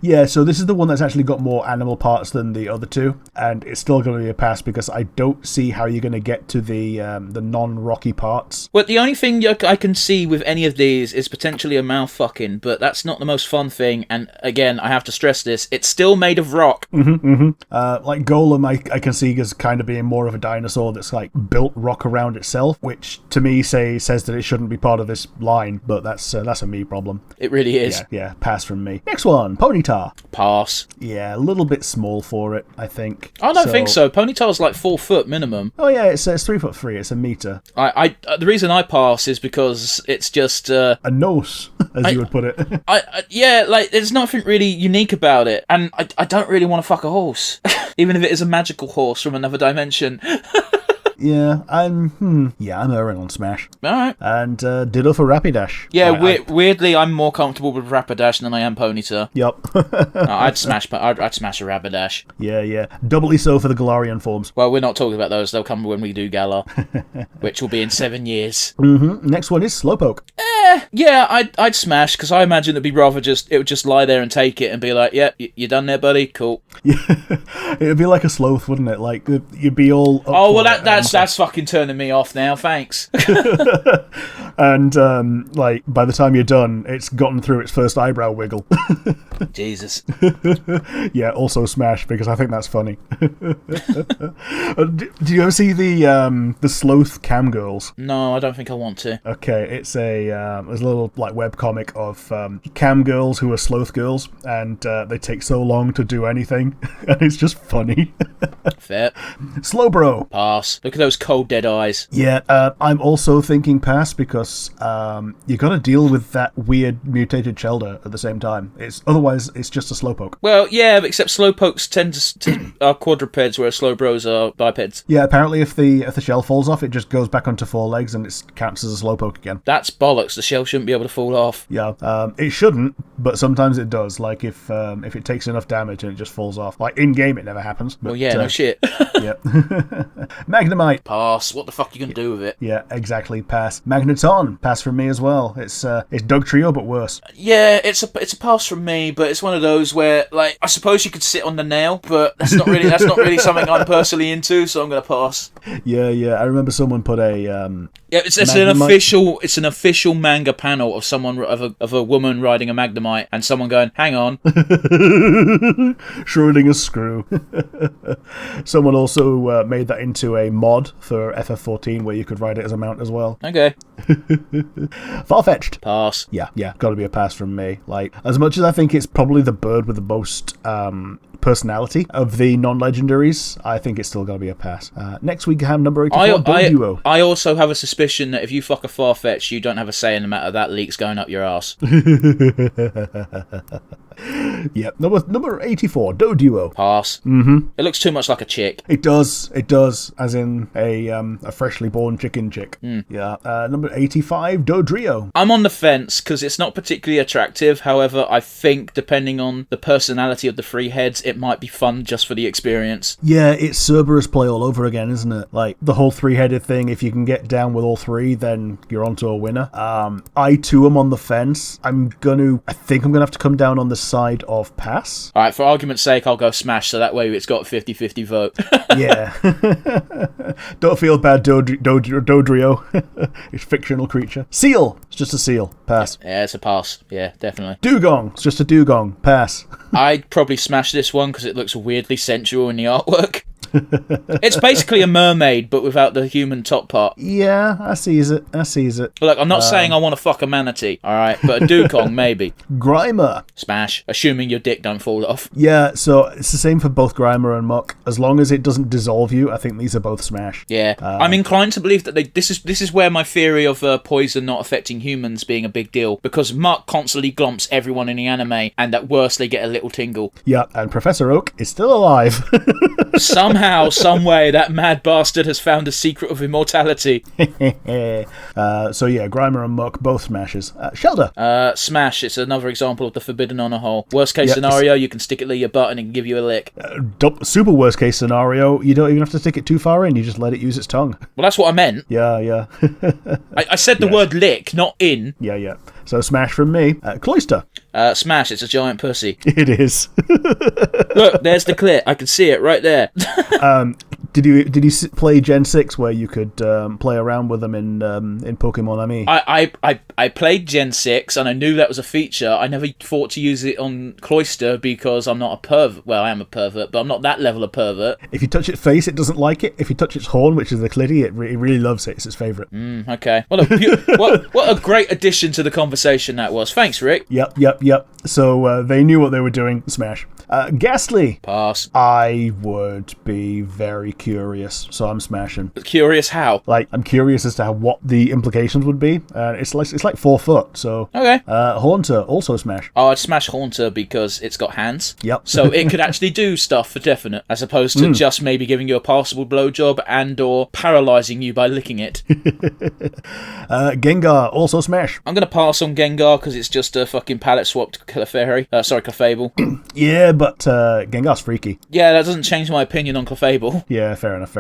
Yeah, so this is the one that's actually got more animal parts than the other two, and it's still going to be a pass because I don't see how you're going to get to the non-rocky parts. Well, the only thing I can see with any of these is potentially a mouth fucking, but that's not the most fun thing, and again, I have to stress this, it's still made of rock. Like Golem, I can see as kind of being more of a dinosaur that's like built rock around itself, which to me says that it shouldn't be part of this line, but that's a me problem. It really is. Yeah, pass from me. Next one, Ponyta. Pass. Yeah, a little bit small for it, I think. I don't think so. Ponytail's like 4 foot minimum. Oh yeah, it's 3'3". It's a meter. I the reason I pass is because it's just a nose, as you would put it. Yeah, like there's nothing really unique about it, and I don't really want to fuck a horse, even if it is a magical horse from another dimension. Yeah, I'm erring on Smash. Alright. And ditto for Rapidash. Yeah, weirdly, I'm more comfortable with Rapidash than I am Ponyta. Yup. I'd smash a Rapidash. Yeah. Doubly so for the Galarian forms. Well, we're not talking about those. They'll come when we do Galar, which will be in 7 years. Next one is Slowpoke. Yeah, I'd smash, because I imagine it would just lie there and take it and be like, yeah, you done there, buddy? Cool. Yeah, it'd be like a Sloth, wouldn't it? Like, you'd be all... Oh, well, that's fucking turning me off now, thanks. And, like, by the time you're done, it's gotten through its first eyebrow wiggle. Jesus. Yeah, also Smash, because I think that's funny. Do you ever see the Sloth cam girls? No, I don't think I want to. Okay, it's a little, like, webcomic of cam girls who are Sloth girls, and they take so long to do anything, and it's just funny. Fair. Slowbro. Pass. Look at those cold dead eyes. Yeah, I'm also thinking pass because you got to deal with that weird mutated Shelder at the same time. Otherwise it's just a Slowpoke. Well, yeah, except Slowpokes tend to are quadrupeds, whereas Slowbros are bipeds. Yeah, apparently if the shell falls off, it just goes back onto 4 legs and it counts as a Slowpoke again. That's bollocks. The shell shouldn't be able to fall off. Yeah, it shouldn't, but sometimes it does. Like if it takes enough damage and it just falls off. Like in game, it never happens. But, well, yeah, no shit. Yeah. Magnemite. Pass. What the fuck are you gonna do with it? Yeah, exactly. Pass. Magneton. Pass from me as well. It's Doug Trio, but worse. Yeah, it's a pass from me, but it's one of those where, like, I suppose you could sit on the nail, but that's not really something I'm personally into, so I'm gonna pass. Yeah. I remember someone put a it's an official manga panel of someone of a woman riding a Magnemite and someone going, hang on. Schrodinger's screw. Someone also made that into a mod for FF14 where you could ride it as a mount as well. Okay. Farfetch'd. Pass. Yeah, gotta be a pass from me. Like, as much as I think it's probably the bird with the most personality of the non-legendaries, I think it's still gotta be a pass. Next we have number 84, Doduo. I also have a suspicion that if you fuck a Farfetch, you don't have a say in the matter. That leak's going up your ass. Yep, number 84, Doduo. Pass. It looks too much like a chick. It does, as in a freshly born chicken chick. Yeah. Number 85, Dodrio. I'm on the fence because it's not particularly attractive. However, I think depending on the personality of the 3 heads, it might be fun just for the experience. Yeah, it's Cerberus play all over again, isn't it? Like the whole 3-headed thing. If you can get down with all 3, then you're onto a winner. I too am on the fence. I think I'm gonna have to come down on the side of pass. Alright, for argument's sake, I'll go smash, so that way it's got a 50-50 vote. Yeah. Don't feel bad, Dodrio. It's a fictional creature. Seal. It's just a seal. Pass. Yeah, it's a pass. Yeah, definitely. Dugong. It's just a dugong. Pass. I'd probably smash this one because it looks weirdly sensual in the artwork. It's basically a mermaid, but without the human top part. Yeah, I sees it. Look, I'm not saying I want to fuck a manatee, alright? But a dugong, maybe. Grimer. Smash. Assuming your dick don't fall off. Yeah, so it's the same for both Grimer and Muck. As long as it doesn't dissolve you, I think these are both smash. Yeah. I'm inclined to believe that this is where my theory of poison not affecting humans being a big deal, because Muck constantly glomps everyone in the anime, and at worst they get a little tingle. Yeah, and Professor Oak is still alive. Somehow, someway, that mad bastard has found the secret of immortality. So yeah, Grimer and Muck, both smashes. Shelter. Smash. It's another example of the forbidden onahole. Worst case scenario, you can stick it to your butt and it can give you a lick. Super worst case scenario, you don't even have to stick it too far in, you just let it use its tongue. Well, that's what I meant. Yeah. I said the word lick, not in. Yeah. So smash from me. Cloister. Smash, it's a giant pussy. It is. Look, there's the clit. I can see it right there. Did you play Gen 6 where you could play around with them in Pokemon Ami? I played Gen 6 and I knew that was a feature. I never thought to use it on Cloister because I'm not a pervert. Well, I am a pervert, but I'm not that level of pervert. If you touch its face, it doesn't like it. If you touch its horn, which is the clitty, it really loves it. It's its favourite. Okay. What a great addition to the conversation that was. Thanks, Rick. Yep. So they knew what they were doing. Smash. Ghastly. Pass. I would be very curious, so I'm smashing. Curious how? Like, I'm curious as to what the implications would be. It's like 4 foot, so... Okay. Haunter, also smash. Oh, I'd smash Haunter because it's got hands. Yep. So it could actually do stuff for definite, as opposed to just maybe giving you a passable blowjob and or paralysing you by licking it. Gengar, also smash. I'm going to pass on Gengar because it's just a fucking palette swapped Clefable. Yeah, but Gengar's freaky. Yeah, that doesn't change my opinion on Clefable. Yeah, fair enough.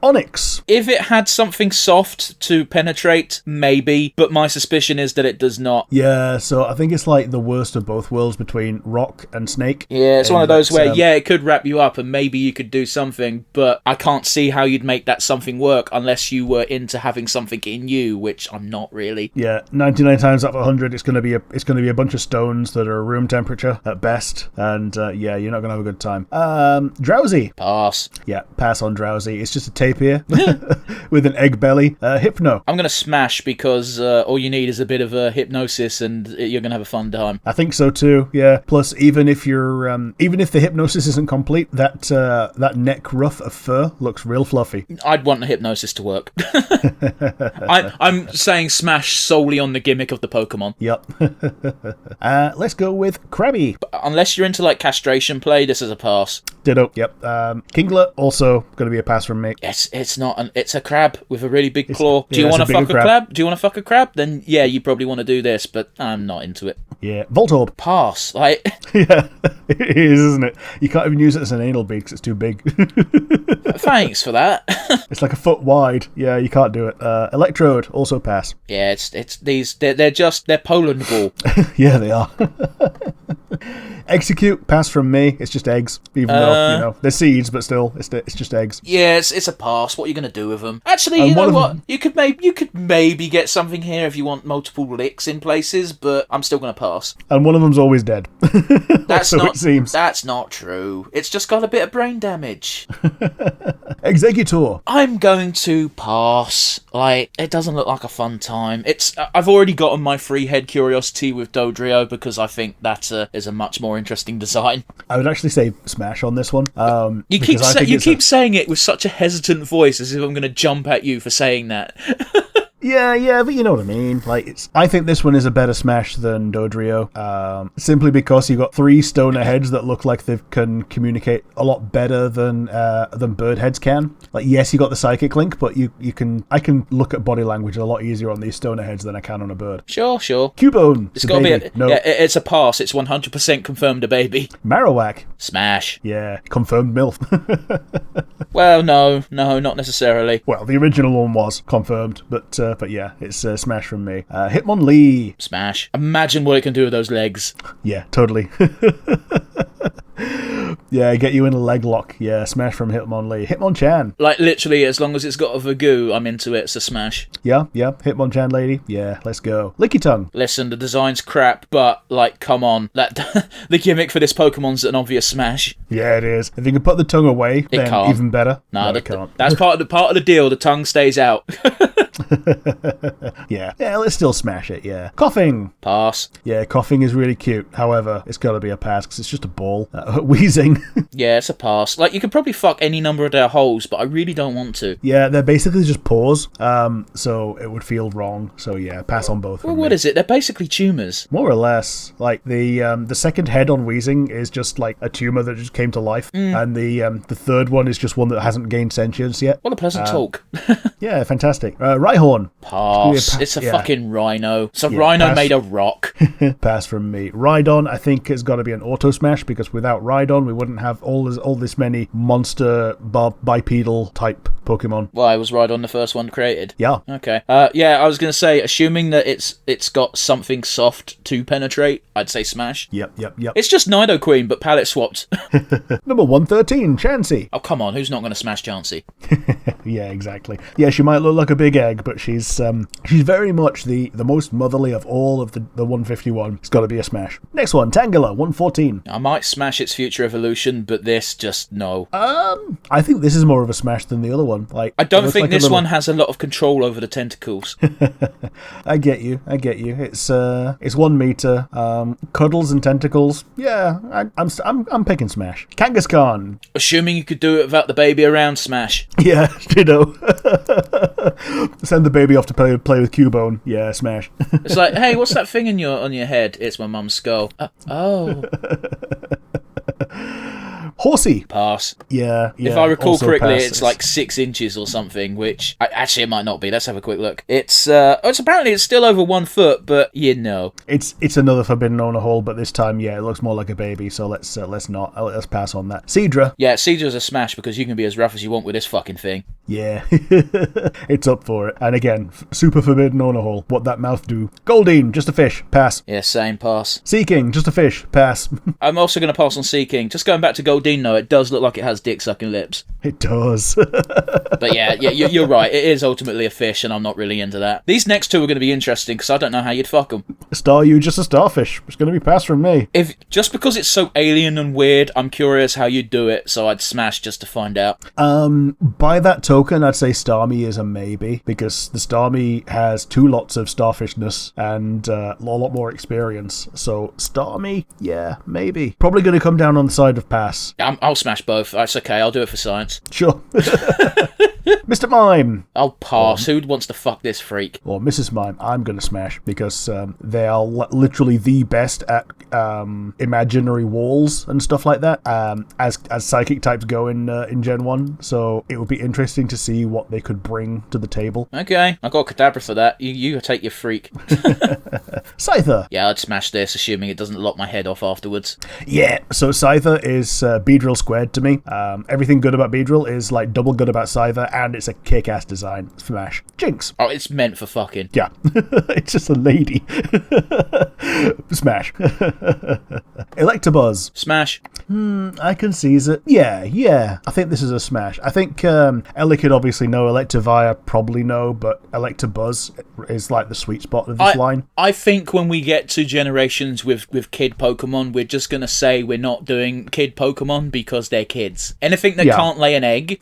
Onyx. If it had something soft to penetrate, maybe, but my suspicion is that it does not. Yeah, so I think it's like the worst of both worlds between rock and snake. Yeah, it's one of those where, it could wrap you up and maybe you could do something, but I can't see how you'd make that something work unless you were into having something in you, which I'm not really. Yeah, 99 times out of 100, it's going to be a bunch of stones that are room temperature at best, and you're not going to have a good time. Drowsy. Pass. Yeah, pass on Drowsy. It's just a tapir with an egg belly. Hypno. I'm going to smash because all you need is a bit of a hypnosis and you're going to have a fun time. I think so too, yeah. Plus, even if the hypnosis isn't complete, that neck ruff of fur looks real fluffy. I'd want the hypnosis to work. I'm saying smash solely on the gimmick of the Pokemon. Yep. Let's go with Krabby. But unless you're into like castration play, this is a pass. Ditto. Yep. Kingler, also going to be a pass from me. It's not it's a crab with a really big claw. Do you want to fuck a crab? Do you want to fuck a crab? Then yeah, you probably want to do this, but I'm not into it. Yeah. Voltorb. Pass. Like. Yeah, it is, isn't it? You can't even use it as an anal bead because it's too big. Thanks for that. It's like a foot wide. Yeah, you can't do it. Electrode, also pass. Yeah, it's these. They're Poland ball. Yeah, they are. Execute, pass from me. It's just eggs, even though they're seeds, but still, it's just eggs. Yeah, it's a pass. What are you going to do with them? Actually, you know what? You could maybe get something here if you want multiple licks in places, but I'm still going to pass. And one of them's always dead. It seems. That's not true. It's just got a bit of brain damage. Executor. I'm going to pass. Like, it doesn't look like a fun time. I've already gotten my free head curiosity with Dodrio because I think that is a much more interesting design. I would actually say smash on this one. You keep saying it with such a hesitant voice as if I'm going to jump at you for saying that. Yeah, but you know what I mean. Like, I think this one is a better smash than Dodrio, simply because you got 3 stoner heads that look like they can communicate a lot better than bird heads can. Like, yes, you got the psychic link, but I can look at body language a lot easier on these stoner heads than I can on a bird. Sure. Cubone. It's got to be it's a pass. It's 100% confirmed a baby. Marowak. Smash. Yeah, confirmed MILF. Well, no, not necessarily. Well, the original one was confirmed, but yeah, it's a smash from me. Hitmonlee. Smash. Imagine what it can do with those legs. Yeah, totally. Yeah, get you in a leg lock. Yeah, smash from Hitmonlee. Hitmonchan. Like, literally, as long as it's got a Vagoo, I'm into it. It's a smash. Yeah, Hitmonchan lady. Yeah, let's go. Licky Tongue. Listen, the design's crap, but, like, come on. The gimmick for this Pokemon's an obvious smash. Yeah, it is. If you can put the tongue away, then can't. even better. No, it can't. That's part of the deal. The tongue stays out. Yeah, let's still smash it, yeah. Coughing. Pass. Yeah, coughing is really cute. However, it's got to be a pass because it's just a ball. Wheezing. Yeah, it's a pass. Like, you could probably fuck any number of their holes, but I really don't want to. Yeah, they're basically just paws, so it would feel wrong. So yeah, pass on both. Well, what is it? They're basically tumours. More or less. Like, the second head on Wheezing is just like a tumour that just came to life, and the third one is just one that hasn't gained sentience yet. What a pleasant talk. Yeah, fantastic. Rhyhorn. Pass. It's a fucking rhino. It's a rhino made of rock. Pass from me. Rhydon, I think, has got to be an auto smash because without Rhydon, we wouldn't have all this many monster bipedal type Pokemon. Why was Rhydon the first one created? Yeah. Okay. Yeah, I was gonna say, assuming that it's got something soft to penetrate, I'd say smash. Yep. It's just Nidoqueen, but palette swapped. Number 113, Chansey. Oh, come on, who's not gonna smash Chansey? Yeah, exactly. Yeah, she might look like a big egg, but she's very much the most motherly of all of the 151. It's got to be a smash. Next one, Tangela, 114. I might smash its future evolution, but this just no. I think this is more of a smash than the other one. Like, I don't think this one has a lot of control over the tentacles. I get you. It's 1 meter, cuddles and tentacles. Yeah, I'm picking smash. Kangaskhan. Assuming you could do it without the baby around, smash. Yeah, Send the baby off to play with Cubone. Yeah, smash. It's like, hey, what's that thing on your head? It's my mum's skull. Oh. Horsey. Pass. Yeah. If I recall correctly, passes. It's like 6 inches or something, which actually it might not be. Let's have a quick look. It's apparently it's still over 1 foot, but it's another forbidden onahole, but this time, yeah, it looks more like a baby. So let's pass on that. Seadra. Yeah, Seadra's a smash because you can be as rough as you want with this fucking thing. Yeah, it's up for it. And again, super forbidden onahole. What that mouth do? Goldeen, just a fish. Pass. Yeah, same. Pass. Seeking, just a fish. Pass. I'm also going to pass on Seeking. Just going back to Goldeen, though, it does look like it has dick-sucking lips. It does. But yeah, you're right. It is ultimately a fish, and I'm not really into that. These next two are going to be interesting, because I don't know how you'd fuck them. Staryu, just a starfish. It's going to be passed from me. Just because it's so alien and weird, I'm curious how you'd do it, so I'd smash just to find out. By that token, I'd say Starmie is a maybe, because the Starmie has 2 lots of starfishness and a lot more experience. So Starmie, yeah, maybe. Probably going to come down on the side of pass. I'll smash both. That's okay. I'll do it for science. Sure. Mr. Mime. I'll pass. Who wants to fuck this freak? Or Mrs. Mime. I'm going to smash because they are literally the best at imaginary walls and stuff like that, as psychic types go in Gen 1. So it would be interesting to see what they could bring to the table. Okay, I got Kadabra for that. You take your freak. Scyther. Yeah, I'd smash this, assuming it doesn't lock my head off afterwards. Yeah, so Scyther is Beedrill squared to me. Everything good about Beedrill is like double good about Scyther, and it's a kick-ass design. Smash. Jinx. Oh, it's meant for fucking. Yeah, it's just a lady. Smash. Electabuzz. Smash. I can seize it. Yeah. I think this is a smash. I think Elekid obviously no, Electivire probably no, but Electabuzz is like the sweet spot of this line. I think when we get to generations with kid Pokemon, we're just going to say we're not doing kid Pokemon because they're kids. Anything that can't lay an egg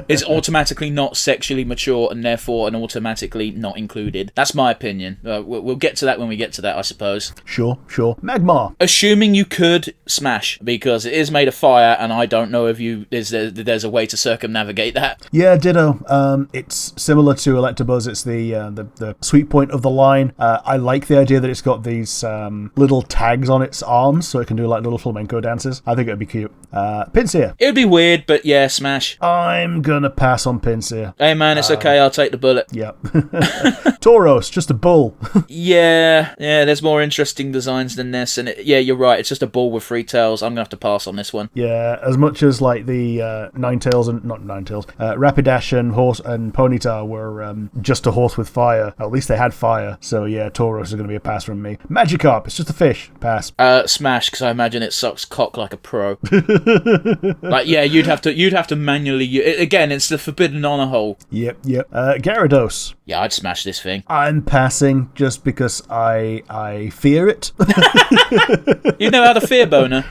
is automatically not sexually mature and therefore and automatically not included. That's my opinion. We'll get to that when we get to that, I suppose. Sure. Magmar. Assuming you could smash, because it is made of fire, and I don't know if there's a way to circumnavigate that. Yeah, ditto. It's similar to Electabuzz. It's the sweet point of the line. I like the idea that it's got these little tags on its arms, so it can do like little flamenco dances. I think it'd be cute. Pinsir. It would be weird, but yeah, smash. I'm gonna pass on Pinsir. Hey man, it's okay. I'll take the bullet. Yep. Tauros, just a bull. Yeah. There's more interesting designs than this, and yeah, you're right. It's just a ball with 3 tails. I'm going to have to pass on this one. Yeah, as much as like the Rapidash horse and Ponyta were just a horse with fire. At least they had fire. So yeah, Tauros is going to be a pass from me. Magikarp, it's just a fish. Pass. Smash, because I imagine it sucks cock like a pro. Like, yeah, you'd have to manually. Again, it's the forbidden onahole. Yep. Gyarados. Yeah, I'd smash this thing. I'm passing just because I fear it. You know how to fear boner.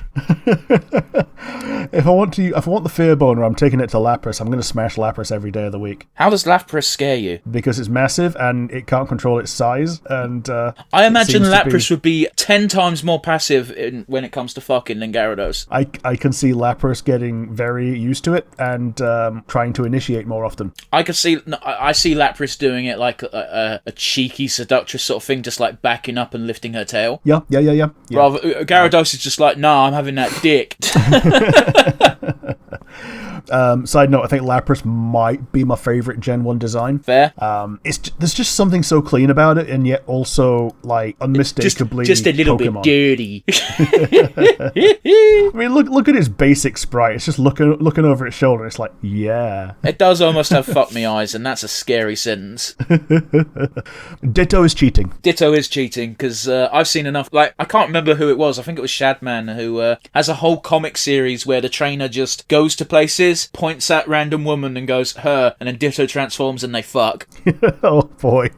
If I want the fear boner, I'm taking it to Lapras. I'm going to smash Lapras every day of the week. How does Lapras scare you? Because it's massive and it can't control its size. And I imagine Lapras would be 10 times more passive when it comes to fucking than Gyarados. I can see Lapras getting very used to it and trying to initiate more often. I see Lapras doing it like a cheeky seductress sort of thing, just like backing up and lifting her tail. Yeah. Rather, Gyarados is just like, nah, I'm having that dick. Side note, I think Lapras might be my favourite Gen 1 design. Fair. There's just something so clean about it, and yet also, like, unmistakably just a little Pokemon. bit dirty. I mean, look at its basic sprite. It's just looking over its shoulder. It's like, yeah. It does almost have fuck me eyes, and that's a scary sentence. Ditto is cheating. Ditto is cheating, because I've seen enough. Like, I can't remember who it was. I think it was Shadman, who has a whole comic series where the trainer just goes to places, points at random woman and goes, her, and then Ditto transforms and they fuck. Oh, boy.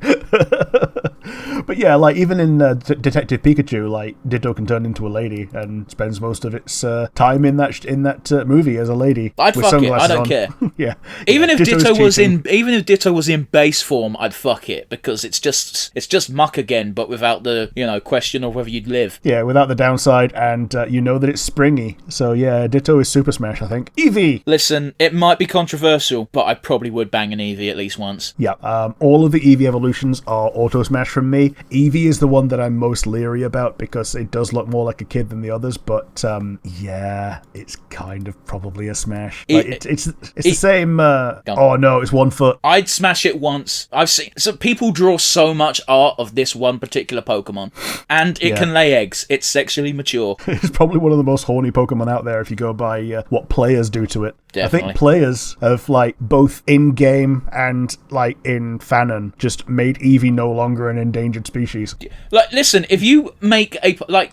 But yeah, like, even in Detective Pikachu, like, Ditto can turn into a lady and spends most of its time in that movie as a lady. I'd fuck it. I don't care. Yeah. Even if Ditto was in base form, I'd fuck it, because it's just muck again, but without the question of whether you'd live. Yeah, without the downside, and that it's springy. So yeah, Ditto is Super Smash, I think. Eevee. Listen, it might be controversial, but I probably would bang an Eevee at least once. Yeah. All of the Eevee evolutions are Auto Smash from me. Eevee is the one that I'm most leery about because it does look more like a kid than the others, but yeah, it's kind of probably a smash. It's the same. Oh no, it's 1 foot. I'd smash it once. I've seen people draw so much art of this one particular Pokemon, and it can lay eggs. It's sexually mature. It's probably one of the most horny Pokemon out there if you go by what players do to it. Definitely. I think players have, like, both in-game and, like, in fanon, just made Eevee no longer an endangered species. Like, listen, if you make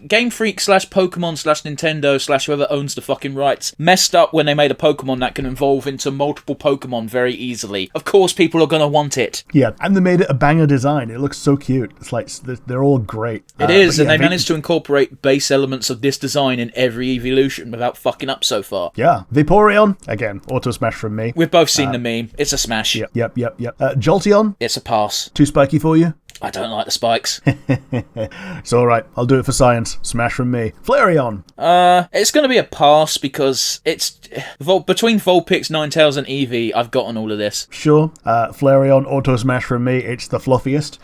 Game Freak / Pokemon / Nintendo / whoever owns the fucking rights messed up when they made a Pokemon that can evolve into multiple Pokemon very easily, of course people are gonna want it. Yeah, and they made it a banger design. It looks so cute. It's like, they're all great. It is, and they managed to incorporate base elements of this design in every evolution without fucking up so far. Yeah. Vaporeon, again, Auto Smash from me. We've both seen the meme. It's a smash. Yep. Jolteon? It's a pass. Too spiky for you? I don't like the spikes. It's alright, I'll do it for science. Smash from me. Flareon! It's going to be a pass because it's... between Vulpix, Ninetales and Eevee, I've gotten all of this. Sure. Flareon, Auto Smash from me. It's the fluffiest.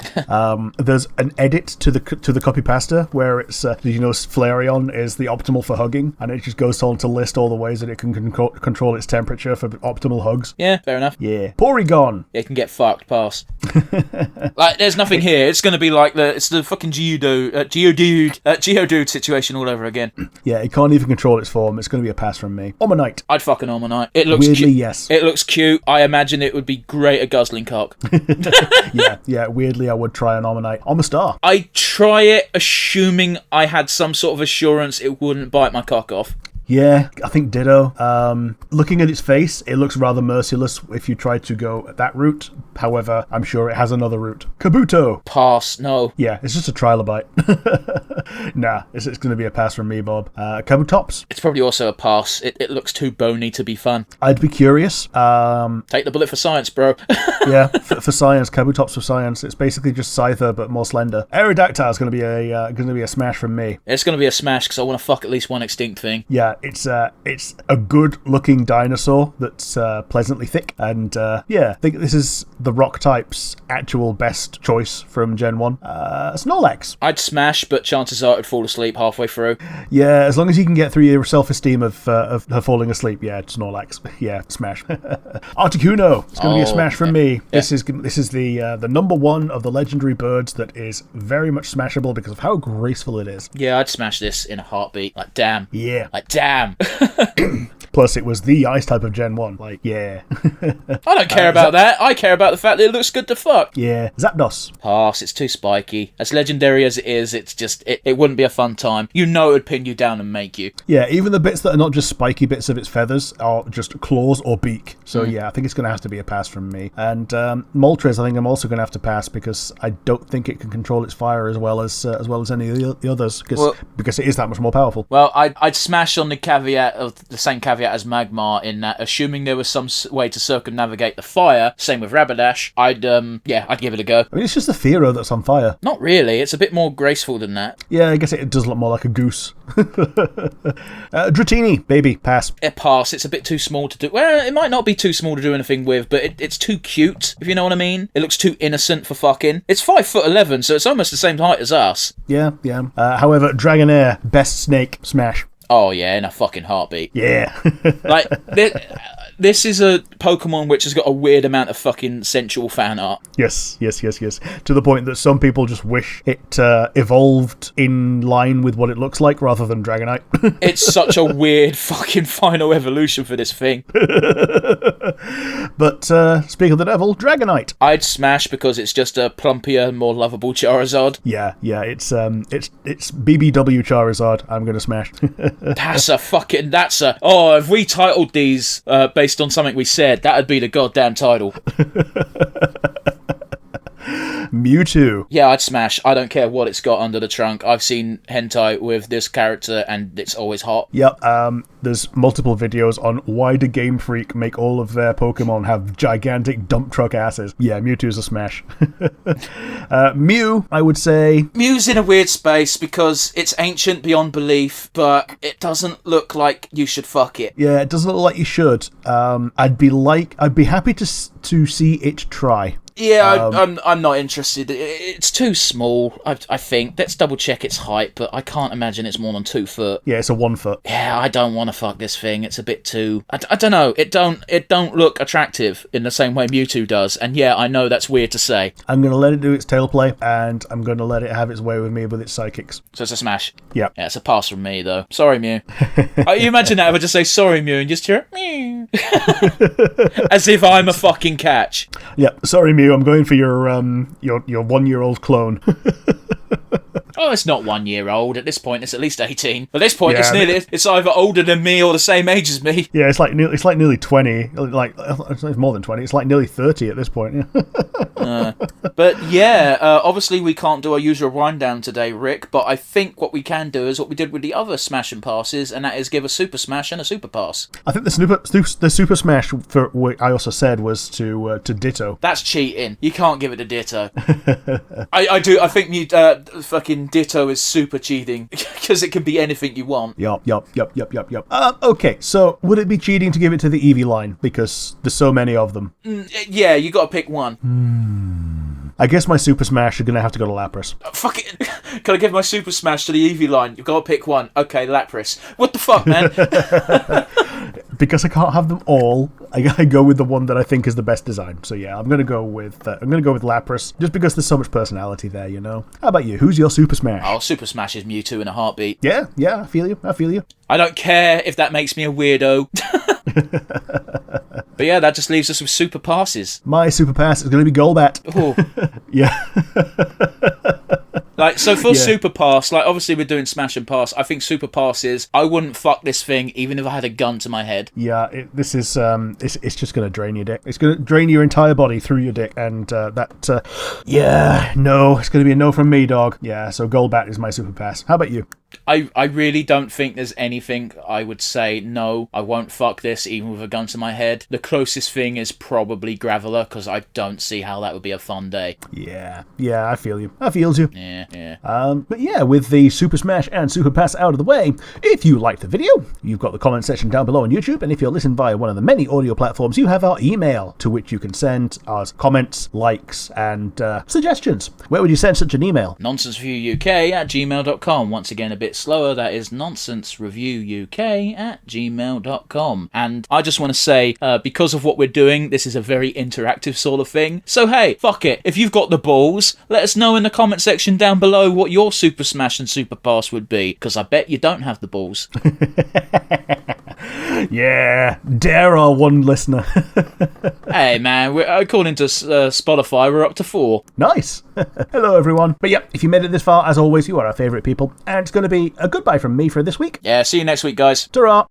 There's an edit to the copy pasta where it's, Flareon is the optimal for hugging, and it just goes on to list all the ways that it can control its temperature for optimal hugs. Yeah, fair enough. Yeah. Porygon! It can get fucked, pass. Like, there's nothing here. It's going to be like the fucking Geodude situation all over again. Yeah, it can't even control its form. It's going to be a pass from me. Omanyte. I'd fuck an Omanyte. It looks weirdly, yes. It looks cute. I imagine it would be great at guzzling cock. Yeah. Weirdly, I would try an Omanyte. Omastar. I'd try it, assuming I had some sort of assurance it wouldn't bite my cock off. Yeah, I think ditto. Looking at its face, it looks rather merciless if you try to go that route. However, I'm sure it has another route. Kabuto. Pass, no. Yeah, it's just a trilobite. Nah, it's going to be a pass from me, Bob. Kabutops. It's probably also a pass. It looks too bony to be fun. I'd be curious. Take the bullet for science, bro. Yeah, for science. Kabutops for science. It's basically just Scyther, but more slender. Aerodactyl is going to be a smash from me. It's going to be a smash because I want to fuck at least one extinct thing. Yeah, It's a good-looking dinosaur that's pleasantly thick, and I think this is the rock type's actual best choice from Gen 1. Snorlax. I'd smash, but chances are I'd fall asleep halfway through. Yeah, as long as you can get through your self-esteem of her falling asleep, yeah, Snorlax. Yeah, smash. Articuno. It's going to be a smash from me. Yeah. This is the number one of the legendary birds that is very much smashable because of how graceful it is. Yeah, I'd smash this in a heartbeat. Like, damn. Yeah. Like, damn. Plus, it was the ice type of Gen 1. Like, yeah. I don't care about that. I care about the fact that it looks good to fuck. Yeah. Zapdos. Pass. It's too spiky. As legendary as it is, it's just... It wouldn't be a fun time. You know it would pin you down and make you. Yeah, even the bits that are not just spiky bits of its feathers are just claws or beak. So, yeah, I think it's going to have to be a pass from me. And Moltres, I think I'm also going to have to pass because I don't think it can control its fire as well as any of the others because it is that much more powerful. Well, I'd smash on the caveat of the same caveat as Magmar in that, assuming there was some way to circumnavigate the fire, same with Rapidash, I'd give it a go. I mean, it's just the Fearow that's on fire. Not really. It's a bit more graceful than that. Yeah, I guess it does look more like a goose. Dratini, baby, pass. Pass. It's a bit too small to do. Well, it might not be too small to do anything with, but it's too cute, if you know what I mean. It looks too innocent for fucking. It's 5'11", so it's almost the same height as us. Yeah. However, Dragonair, best snake, smash. Oh yeah, in a fucking heartbeat. Yeah. Like, this is a Pokemon which has got a weird amount of fucking sensual fan art. Yes. To the point that some people just wish it evolved in line with what it looks like rather than Dragonite. It's such a weird fucking final evolution for this thing. But speak of the devil, Dragonite. I'd smash because it's just a plumpier, more lovable Charizard. Yeah, it's BBW Charizard. I'm gonna smash. If we titled these based on something we said, that'd be the goddamn title. Mewtwo. Yeah, I'd smash. I don't care what it's got under the trunk. I've seen hentai with this character and it's always hot. Yep, there's multiple videos on why do Game Freak make all of their Pokemon have gigantic dump truck asses. Yeah, Mewtwo's a smash. Mew, I would say. Mew's in a weird space because it's ancient beyond belief, but it doesn't look like you should fuck it. Yeah, it doesn't look like you should. I'd be happy to see it try. Yeah, I'm not interested. It's too small, I think. Let's double check its height, but I can't imagine it's more than 2 foot. Yeah, it's a 1 foot. Yeah, I don't want to fuck this thing. It's a bit too... I don't know. It don't look attractive in the same way Mewtwo does. And yeah, I know that's weird to say. I'm going to let it do its tail play, and I'm going to let it have its way with me with its psychics. So it's a smash? Yeah. Yeah, it's a pass from me, though. Sorry, Mew. You imagine that if I just say sorry, Mew, and just hear Mew. As if I'm a fucking catch. Yeah, sorry, Mew, I'm going for your 1-year-old clone. Oh, it's not 1 year old. At this point, it's at least 18. At this point, it's either older than me or the same age as me. Yeah, it's like nearly 20. Like it's more than 20. It's like nearly 30 at this point. But yeah, obviously we can't do our usual wind down today, Rick. But I think what we can do is what we did with the other smash and passes, and that is give a super smash and a super pass. I think the super smash for what I also said was to Ditto. That's cheating. You can't give it a Ditto. I think fucking Ditto is super cheating because it can be anything you want. Yup. Okay, so would it be cheating to give it to the Eevee line because there's so many of them? Yeah, you got to pick one. I guess my super smash are gonna have to go to Lapras. Fuck it. Can I give my super smash to the Eevee line? You've got to pick one. Okay, Lapras. What the fuck, man? Because I can't have them all, I go with the one that I think is the best design. So yeah, I'm gonna go with Lapras just because there's so much personality there, you know. How about you? Who's your super smash? Oh, super smash is Mewtwo in a heartbeat. Yeah, I feel you. I don't care if that makes me a weirdo. But yeah, that just leaves us with super passes. My super pass is going to be Golbat. Oh. Yeah. Like, so for super pass, like obviously we're doing smash and pass. I think super pass is I wouldn't fuck this thing even if I had a gun to my head. Yeah, it's just going to drain your dick. It's going to drain your entire body through your dick, and it's going to be a no from me, dog. Yeah, so Golbat is my super pass. How about you? I really don't think there's anything I would say, no, I won't fuck this even with a gun to my head. The closest thing is probably Graveler, because I don't see how that would be a fun day. Yeah, I feel you. I feels you. Yeah. But yeah, with the Super Smash and Super Pass out of the way, if you liked the video, you've got the comment section down below on YouTube, and if you're listening via one of the many audio platforms, you have our email to which you can send us comments, likes, and suggestions. Where would you send such an email? nonsensereviewuk@gmail.com. Once again, a bit slower, that is nonsensereviewuk@gmail.com. And I just want to say, because of what we're doing, this is a very interactive sort of thing. So hey, fuck it. If you've got the balls, let us know in the comment section down below what your Super Smash and Super Pass would be, because I bet you don't have the balls. Yeah, dare our one listener. Hey man, according to Spotify, we're up to 4. Nice. Hello everyone. But yeah, if you made it this far, as always, you are our favourite people, and it's going to be a goodbye from me for this week. Yeah, see you next week, guys. Ta-ra.